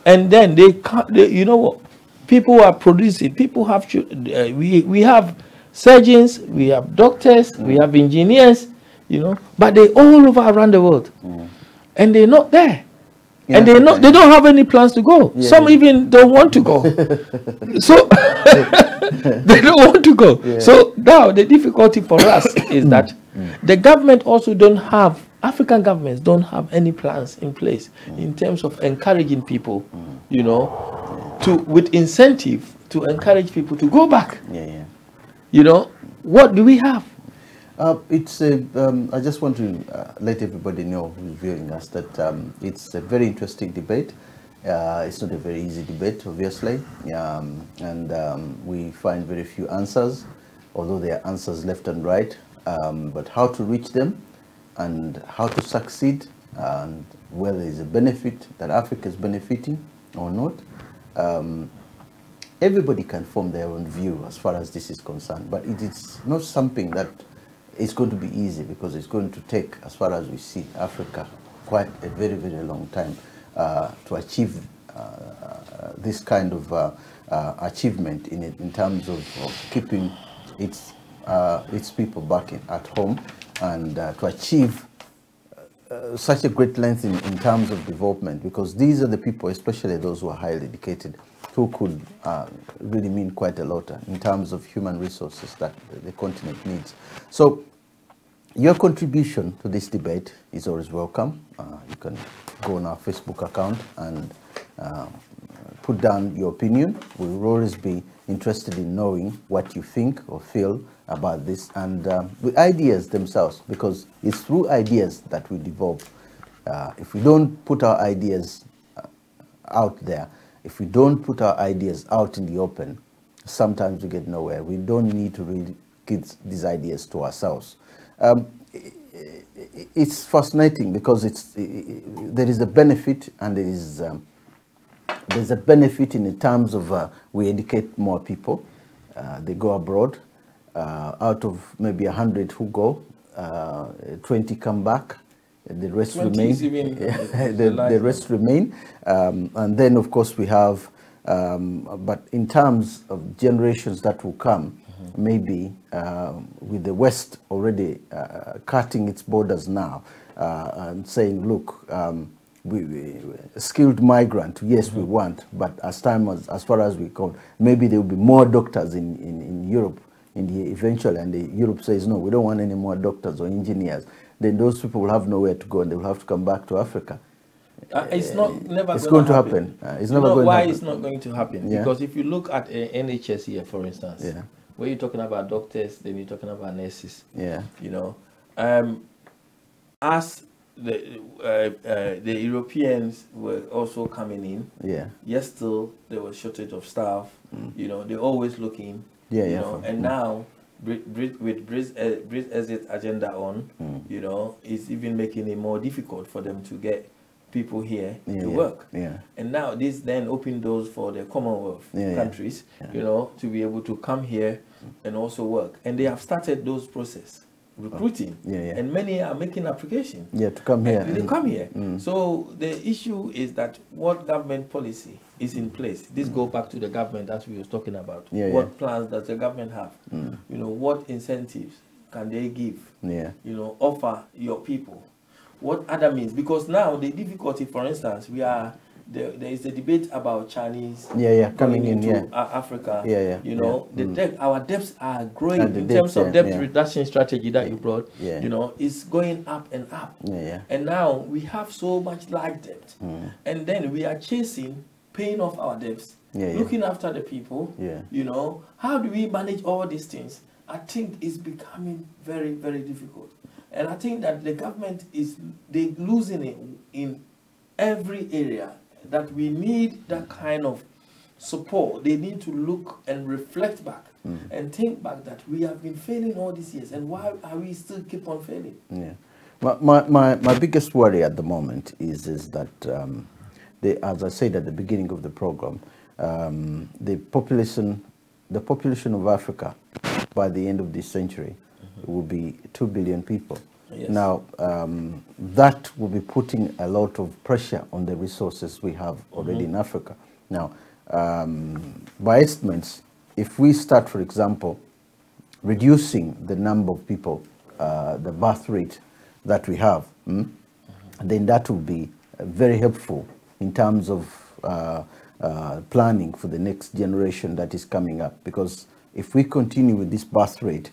[SPEAKER 4] and then they can't, you know what, people are producing, people have, we have surgeons, we have doctors, we have engineers, you know, but they all over around the world. And they're not there. And they don't have any plans to go. Some even don't want to go. So they don't want to go. So now the difficulty for us is that the government also don't have, African governments don't have any plans in place in terms of encouraging people, you know, with incentive to encourage people to go back. You know, what do we have?
[SPEAKER 1] I just want to let everybody know who's viewing us that it's a very interesting debate. It's not a very easy debate, obviously, and we find very few answers, although there are answers left and right, but how to reach them and how to succeed and whether there's a benefit that Africa is benefiting or not. Everybody can form their own view as far as this is concerned, but it is not something that it's going to be easy, because it's going to take, as far as we see, Africa quite a very, very long time to achieve this kind of achievement in terms of keeping its people back at home, and to achieve such a great length in terms of development, because these are the people, especially those who are highly educated, who could really mean quite a lot in terms of human resources that the continent needs. So your contribution to this debate is always welcome. You can go on our Facebook account and put down your opinion. We will always be interested in knowing what you think or feel about this, and the ideas themselves, because it's through ideas that we develop. If we don't put our ideas out there, if we don't put our ideas out in the open, sometimes we get nowhere. We don't need to really keep these ideas to ourselves. It's fascinating because there is a benefit and there is there's a benefit in the terms of we educate more people. They go abroad. Out of maybe 100 who go, 20 come back. The rest remain. The rest remain. And then, of course, we have. But in terms of generations that will come, maybe with the West already cutting its borders now and saying, look, skilled migrant, yes, we want, but as far as we go, maybe there will be more doctors in Europe eventually, and Europe says, no, we don't want any more doctors or engineers. Then those people will have nowhere to go, and they will have to come back to Africa.
[SPEAKER 3] It's never
[SPEAKER 1] it's going to happen.
[SPEAKER 3] It's never going to happen. Why it's not going to happen? Yeah. Because if you look at NHS here, for instance, where you're talking about doctors, then you're talking about nurses.
[SPEAKER 1] Yeah.
[SPEAKER 3] You know, as the Europeans were also coming in.
[SPEAKER 1] Yeah.
[SPEAKER 3] Yes, still there was shortage of staff. You know, they're always looking. Yeah, you know, and now with Brexit agenda on, you know, it's even making it more difficult for them to get people here to work. Yeah. And now this then opened doors for the Commonwealth countries, you know, to be able to come here and also work. And they have started those process. Recruiting, and many are making application.
[SPEAKER 1] Yeah, to come here.
[SPEAKER 3] They come here. So the issue is that what government policy is in place. This goes back to the government as we were talking about. What plans does the government have? You know, what incentives can they give? You know, offer your people. What other means? Because now the difficulty, for instance, we are. There is a debate about Chinese
[SPEAKER 1] coming
[SPEAKER 3] into Africa. You know, the debt, our debts are growing in terms of debt reduction strategy that you brought. You know, it's going up and up. And now we have so much large debt, and then we are chasing paying off our debts, looking after the people. You know, how do we manage all these things? I think it's becoming very, very difficult, and I think that the government they're losing it in every area. That we need that kind of support. They need to look and reflect back and think back that we have been failing all these years, and why are we still keep on failing?
[SPEAKER 1] My biggest worry at the moment is that as I said at the beginning of the program, the population of Africa by the end of this century will be 2 billion people. Now, that will be putting a lot of pressure on the resources we have already in Africa. Now, by estimates, if we start, for example, reducing the number of people, the birth rate that we have, then that will be very helpful in terms of planning for the next generation that is coming up. Because if we continue with this birth rate,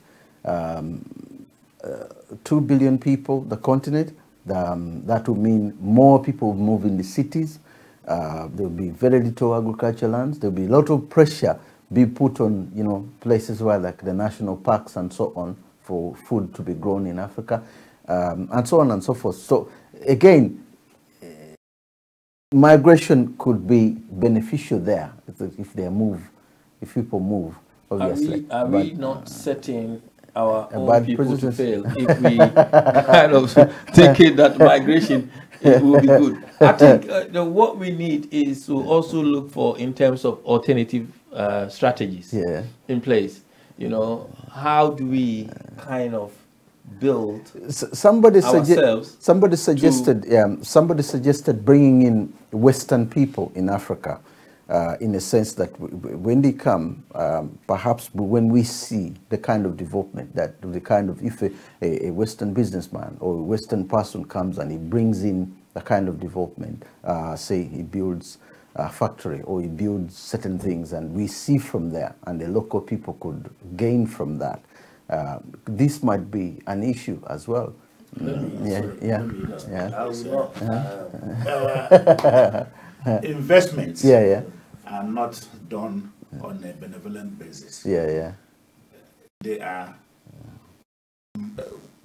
[SPEAKER 1] 2 billion people, the continent, that will mean more people will move in the cities. There will be very little agricultural lands. There will be a lot of pressure be put on, you know, places where like the national parks and so on for food to be grown in Africa, and so on and so forth. So again, migration could be beneficial there if people move. Obviously,
[SPEAKER 3] are we not setting our own people to fail if we kind of take it that migration it will be good? I think what we need is to also look for in terms of alternative strategies in place. You know, how do we kind of build
[SPEAKER 1] somebody suggested bringing in Western people in Africa. In a sense that when they come, perhaps when we see the kind of development if a Western businessman or a Western person comes and he brings in the kind of development, say he builds a factory or he builds certain things, and we see from there, and the local people could gain from that. This might be an issue as well.
[SPEAKER 2] Investments are not done on a benevolent basis. They are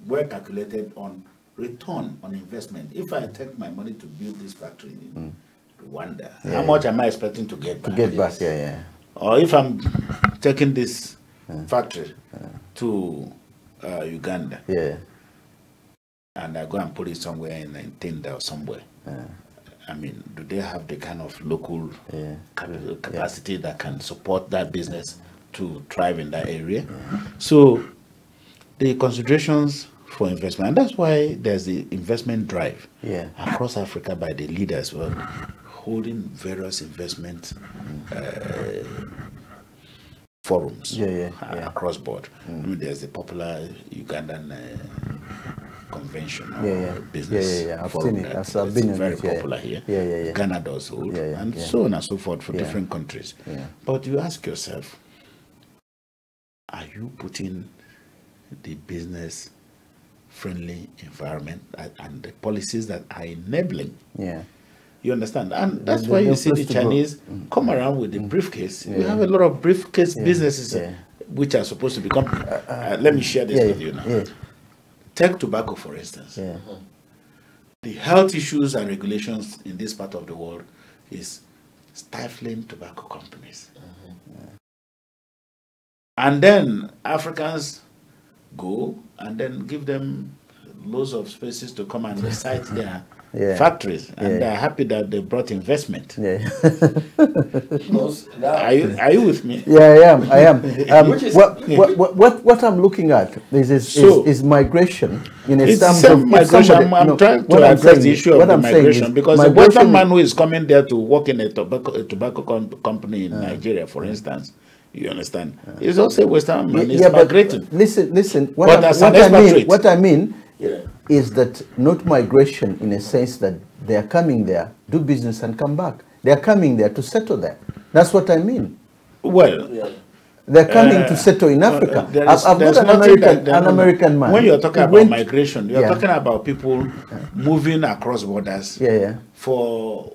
[SPEAKER 2] well calculated on return on investment. If I take my money to build this factory in Rwanda, how much am I expecting to get back? Or if I'm taking this factory to Uganda, and I go and put it somewhere in Tinda or somewhere, I mean, do they have the kind of local capacity that can support that business to thrive in that area? So the considerations for investment, and that's why there's the investment drive across Africa by the leaders who are holding various investment forums across board. I mean, there's the popular Ugandan convention or business
[SPEAKER 1] I've seen it. I've been
[SPEAKER 2] very popular here. Ghana does hold, and so on and so forth for different countries. But you ask yourself, are you putting the business friendly environment and the policies that are enabling? You understand? And that's why you see the Chinese come around with the briefcase. We have a lot of briefcase businesses which are supposed to become. Let me share this with you now. Take tobacco, for instance. The health issues and regulations in this part of the world is stifling tobacco companies. And then Africans go and then give them loads of spaces to come and recite their factories, and they're happy that they brought investment. Are you with me?
[SPEAKER 1] I am. What I'm looking at is migration in a terms of
[SPEAKER 2] migration. I'm trying to address the issue of the migration, because the Western man who is coming there to work in a tobacco company in Nigeria, for instance, you understand, he's also a Western man. He's migrating.
[SPEAKER 1] Listen. What I mean is that not migration in a sense that they are coming there, do business and come back. They are coming there to settle there. That's what I mean.
[SPEAKER 2] Well,
[SPEAKER 1] they're coming to settle in Africa. I've got an American man.
[SPEAKER 2] When you're talking about migration, you're talking about people moving across borders for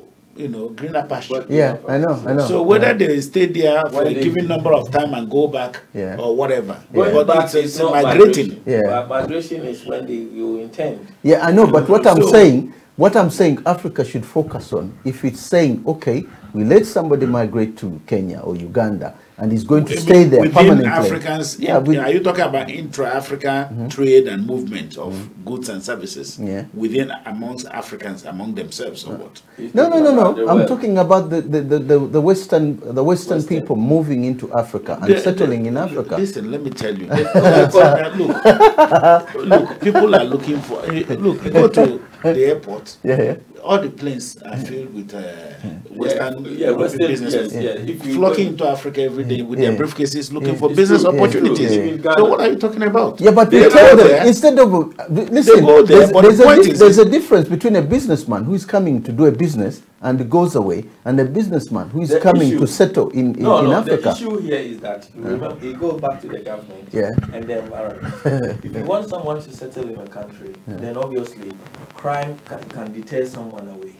[SPEAKER 2] greener pasture.
[SPEAKER 1] I know.
[SPEAKER 2] So whether they stay there for a given number of time and go back or whatever, but it's migrating.
[SPEAKER 3] Migration is when you intend.
[SPEAKER 1] I know, but what I'm saying, Africa should focus on, if it's saying, okay, we let somebody migrate to Kenya or Uganda, and he's going to stay there permanently.
[SPEAKER 2] Africans, are you talking about intra-Africa trade and movement of goods and services within amongst Africans among themselves, or what?
[SPEAKER 1] No. I'm talking about the Western people moving into Africa and settling in Africa.
[SPEAKER 2] Listen, let me tell you. Look, people are looking for. Look, go to the airport. All the planes are filled with Western business flocking into Africa every day with their briefcases looking for business opportunities. So what are you talking about?
[SPEAKER 1] But we tell them, instead of listen, there's a difference between a businessman who is coming to do a business and goes away, and a businessman who is coming to settle in Africa.
[SPEAKER 3] The issue here is that you go back to the government and the environment. If you want someone to settle in a country, then obviously crime can deter someone away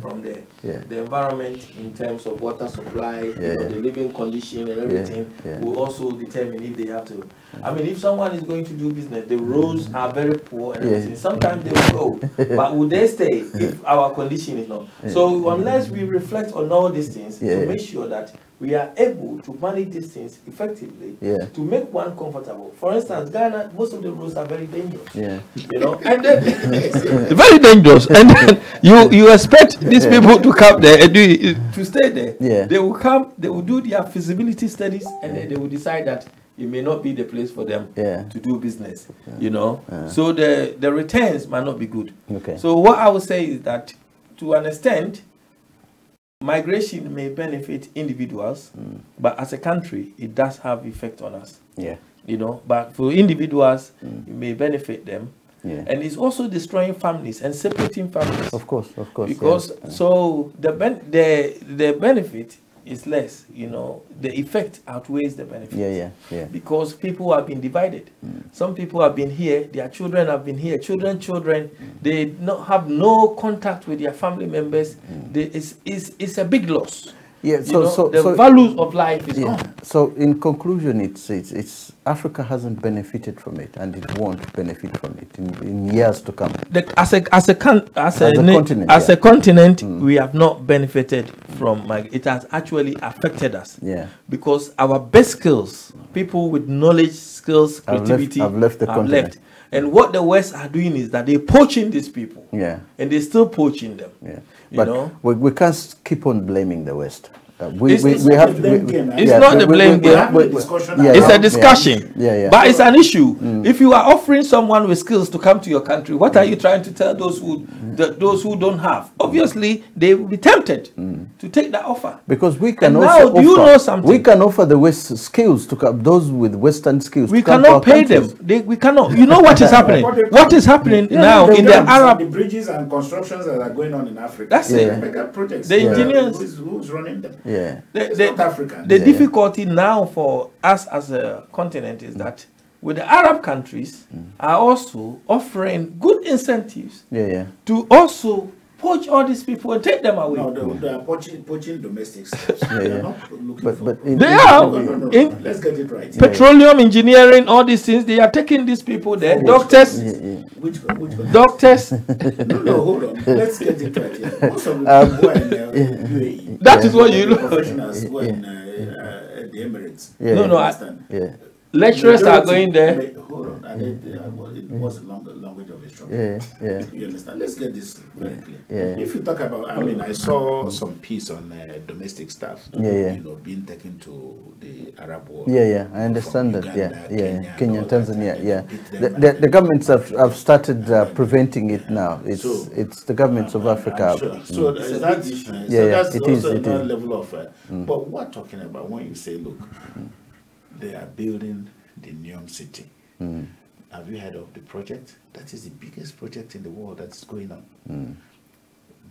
[SPEAKER 3] from there. The environment in terms of water supply, the living condition and everything will also determine if they have to. I mean, if someone is going to do business, the roads are very poor and everything. Sometimes they will go, but will they stay if our condition is not? So unless we reflect on all these things to make sure that we are able to manage these things effectively to make one comfortable. For instance, Ghana, most of the roads are very dangerous. And then
[SPEAKER 4] very dangerous. And then you expect these people to come there and to stay there. They will come, they will do their feasibility studies, and then they will decide that it may not be the place for them to do business. So the returns might not be good. So what I would say is that, to an extent, migration may benefit individuals, but as a country, it does have effect on us. But for individuals, it may benefit them. And it's also destroying families and separating families.
[SPEAKER 1] Of course.
[SPEAKER 4] Because so the benefit is less, the effect outweighs the benefit. Because people have been divided. Some people have been here, their children have been here, children, they have no contact with their family members. It's a big loss. So the values of life is gone.
[SPEAKER 1] So in conclusion, it's Africa hasn't benefited from it, and it won't benefit from it in years to come.
[SPEAKER 4] As a continent, we have not benefited from it. Has actually affected us. Because our best skills, people with knowledge, skills, creativity,
[SPEAKER 1] have left the continent.
[SPEAKER 4] And what the West are doing is that they're poaching these people. And they're still poaching them.
[SPEAKER 1] But
[SPEAKER 4] know,
[SPEAKER 1] we can't keep on blaming the West.
[SPEAKER 4] It's
[SPEAKER 1] not
[SPEAKER 4] the blame game. It's a discussion. But it's an issue. If you are offering someone with skills to come to your country, what are you trying to tell those who don't have? Obviously, they will be tempted to take that offer.
[SPEAKER 1] Because we can
[SPEAKER 4] and
[SPEAKER 1] also
[SPEAKER 4] now, do you know something?
[SPEAKER 1] We can offer the West skills to come, those with Western skills.
[SPEAKER 4] We cannot pay them. We cannot. You know what is happening? What is happening now in the Arab?
[SPEAKER 2] The bridges and constructions that are going on in Africa.
[SPEAKER 4] That's it.
[SPEAKER 2] Mega projects.
[SPEAKER 4] The engineers.
[SPEAKER 2] Who's running them?
[SPEAKER 1] Yeah.
[SPEAKER 4] The difficulty now for us as a continent is that with the Arab countries are also offering good incentives to also poach all these people and take them away.
[SPEAKER 2] No, they are poaching domestics. They are not looking for.
[SPEAKER 4] They are.
[SPEAKER 2] Let's get it right.
[SPEAKER 4] Petroleum engineering, all these things, they are taking these people there. Doctors.
[SPEAKER 2] Which
[SPEAKER 4] doctors.
[SPEAKER 2] No, hold on. Let's get it right here. Most of the people who are in UAE.
[SPEAKER 4] That is what you look.
[SPEAKER 2] Professionals who are in the Emirates.
[SPEAKER 4] Lecturers are going there.
[SPEAKER 2] Hold on. It was a language of instruction. You understand? Let's get this very clear. If you talk about, I mean, I saw some piece on domestic staff, you know, being taken to the Arab world.
[SPEAKER 1] I understand that. Kenya, Tanzania. The governments have started preventing it now. It's the governments of Africa.
[SPEAKER 2] So that's also another level of. But what talking about when you say, look, they are building the Neom city. Have you heard of the project? That is the biggest project in the world that's going on.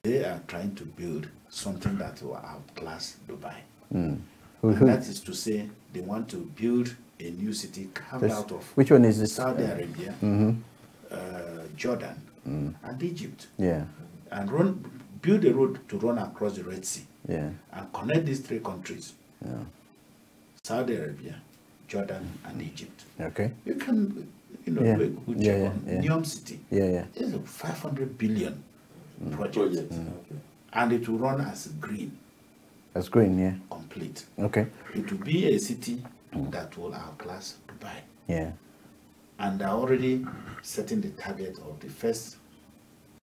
[SPEAKER 2] They are trying to build something that will outclass Dubai. And that is to say, they want to build a new city carved out of
[SPEAKER 1] which one is this?
[SPEAKER 2] Saudi Arabia, Jordan, and Egypt. And build a road to run across the Red Sea and connect these three countries. Saudi Arabia, Jordan, and Egypt. You can, you know, Neom City. It's a 500 billion project. And it will run as green.
[SPEAKER 1] As green,
[SPEAKER 2] Complete.
[SPEAKER 1] It
[SPEAKER 2] will be a city that will outclass Dubai. And they're already setting the target of the first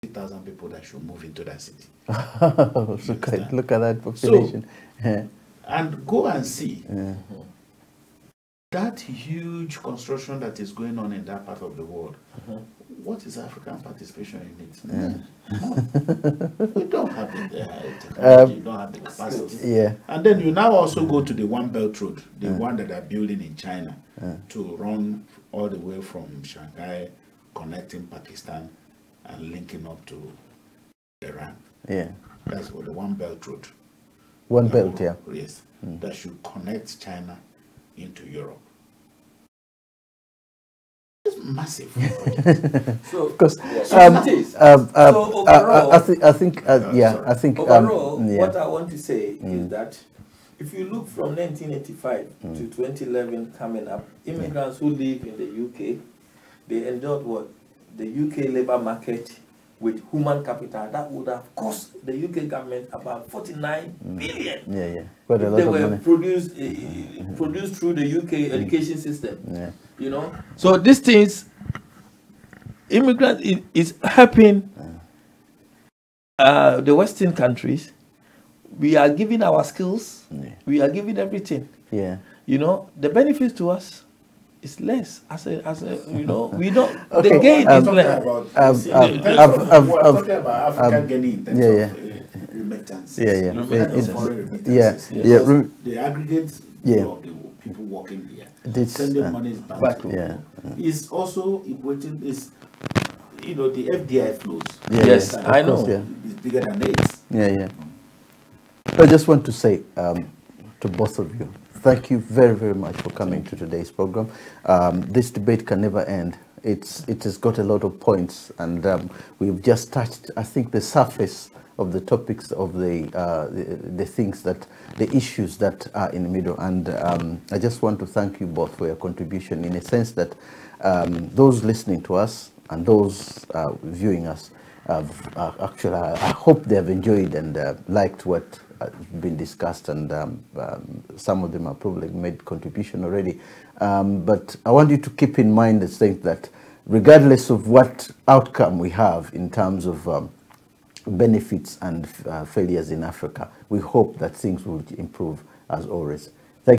[SPEAKER 2] 3,000 people that should move into that city.
[SPEAKER 1] Look at that population.
[SPEAKER 2] So, and go and see that huge construction that is going on in that part of the world. What is African participation in it? We don't have the technology, we don't have the capacity. And then you now also go to the One Belt Road, the one that are building in China, to run all the way from Shanghai, connecting Pakistan and linking up to Iran. That's what the One Belt Road.
[SPEAKER 1] One belt,
[SPEAKER 2] Yes. That should connect China into Europe. It's massive.
[SPEAKER 4] So,
[SPEAKER 1] because
[SPEAKER 4] overall,
[SPEAKER 1] I think
[SPEAKER 4] overall, what I want to say is that if you look from 1985 to 2011 coming up, immigrants who live in the UK, they endured what? The UK labor market with human capital that would have cost the UK government about 49 billion.
[SPEAKER 1] Quite a lot
[SPEAKER 4] they
[SPEAKER 1] of
[SPEAKER 4] were
[SPEAKER 1] money.
[SPEAKER 4] produced through the UK education system. You know, so these things, immigrant is helping the Western countries. We are giving our skills. We are giving everything. You know, the benefits to us is less as a you know, we don't the gain is less.
[SPEAKER 2] Talking about African Ghanaian in terms of remittances. The aggregate of the people working here, sending money back to is also equating is, you know, the FDI flows.
[SPEAKER 4] Yes, I know.
[SPEAKER 2] It's bigger than AIDS.
[SPEAKER 1] I just want to say to both of you, thank you very, very much for coming to today's program. This debate can never end. It has got a lot of points, and we've just touched, I think, the surface of the topics of the things that, the issues that are in the middle. And I just want to thank you both for your contribution, in a sense that those listening to us and those viewing us, actually, I hope they have enjoyed and liked what been discussed, and some of them have probably made contribution already. But I want you to keep in mind the thing that regardless of what outcome we have in terms of benefits and failures in Africa. We hope that things will improve as always.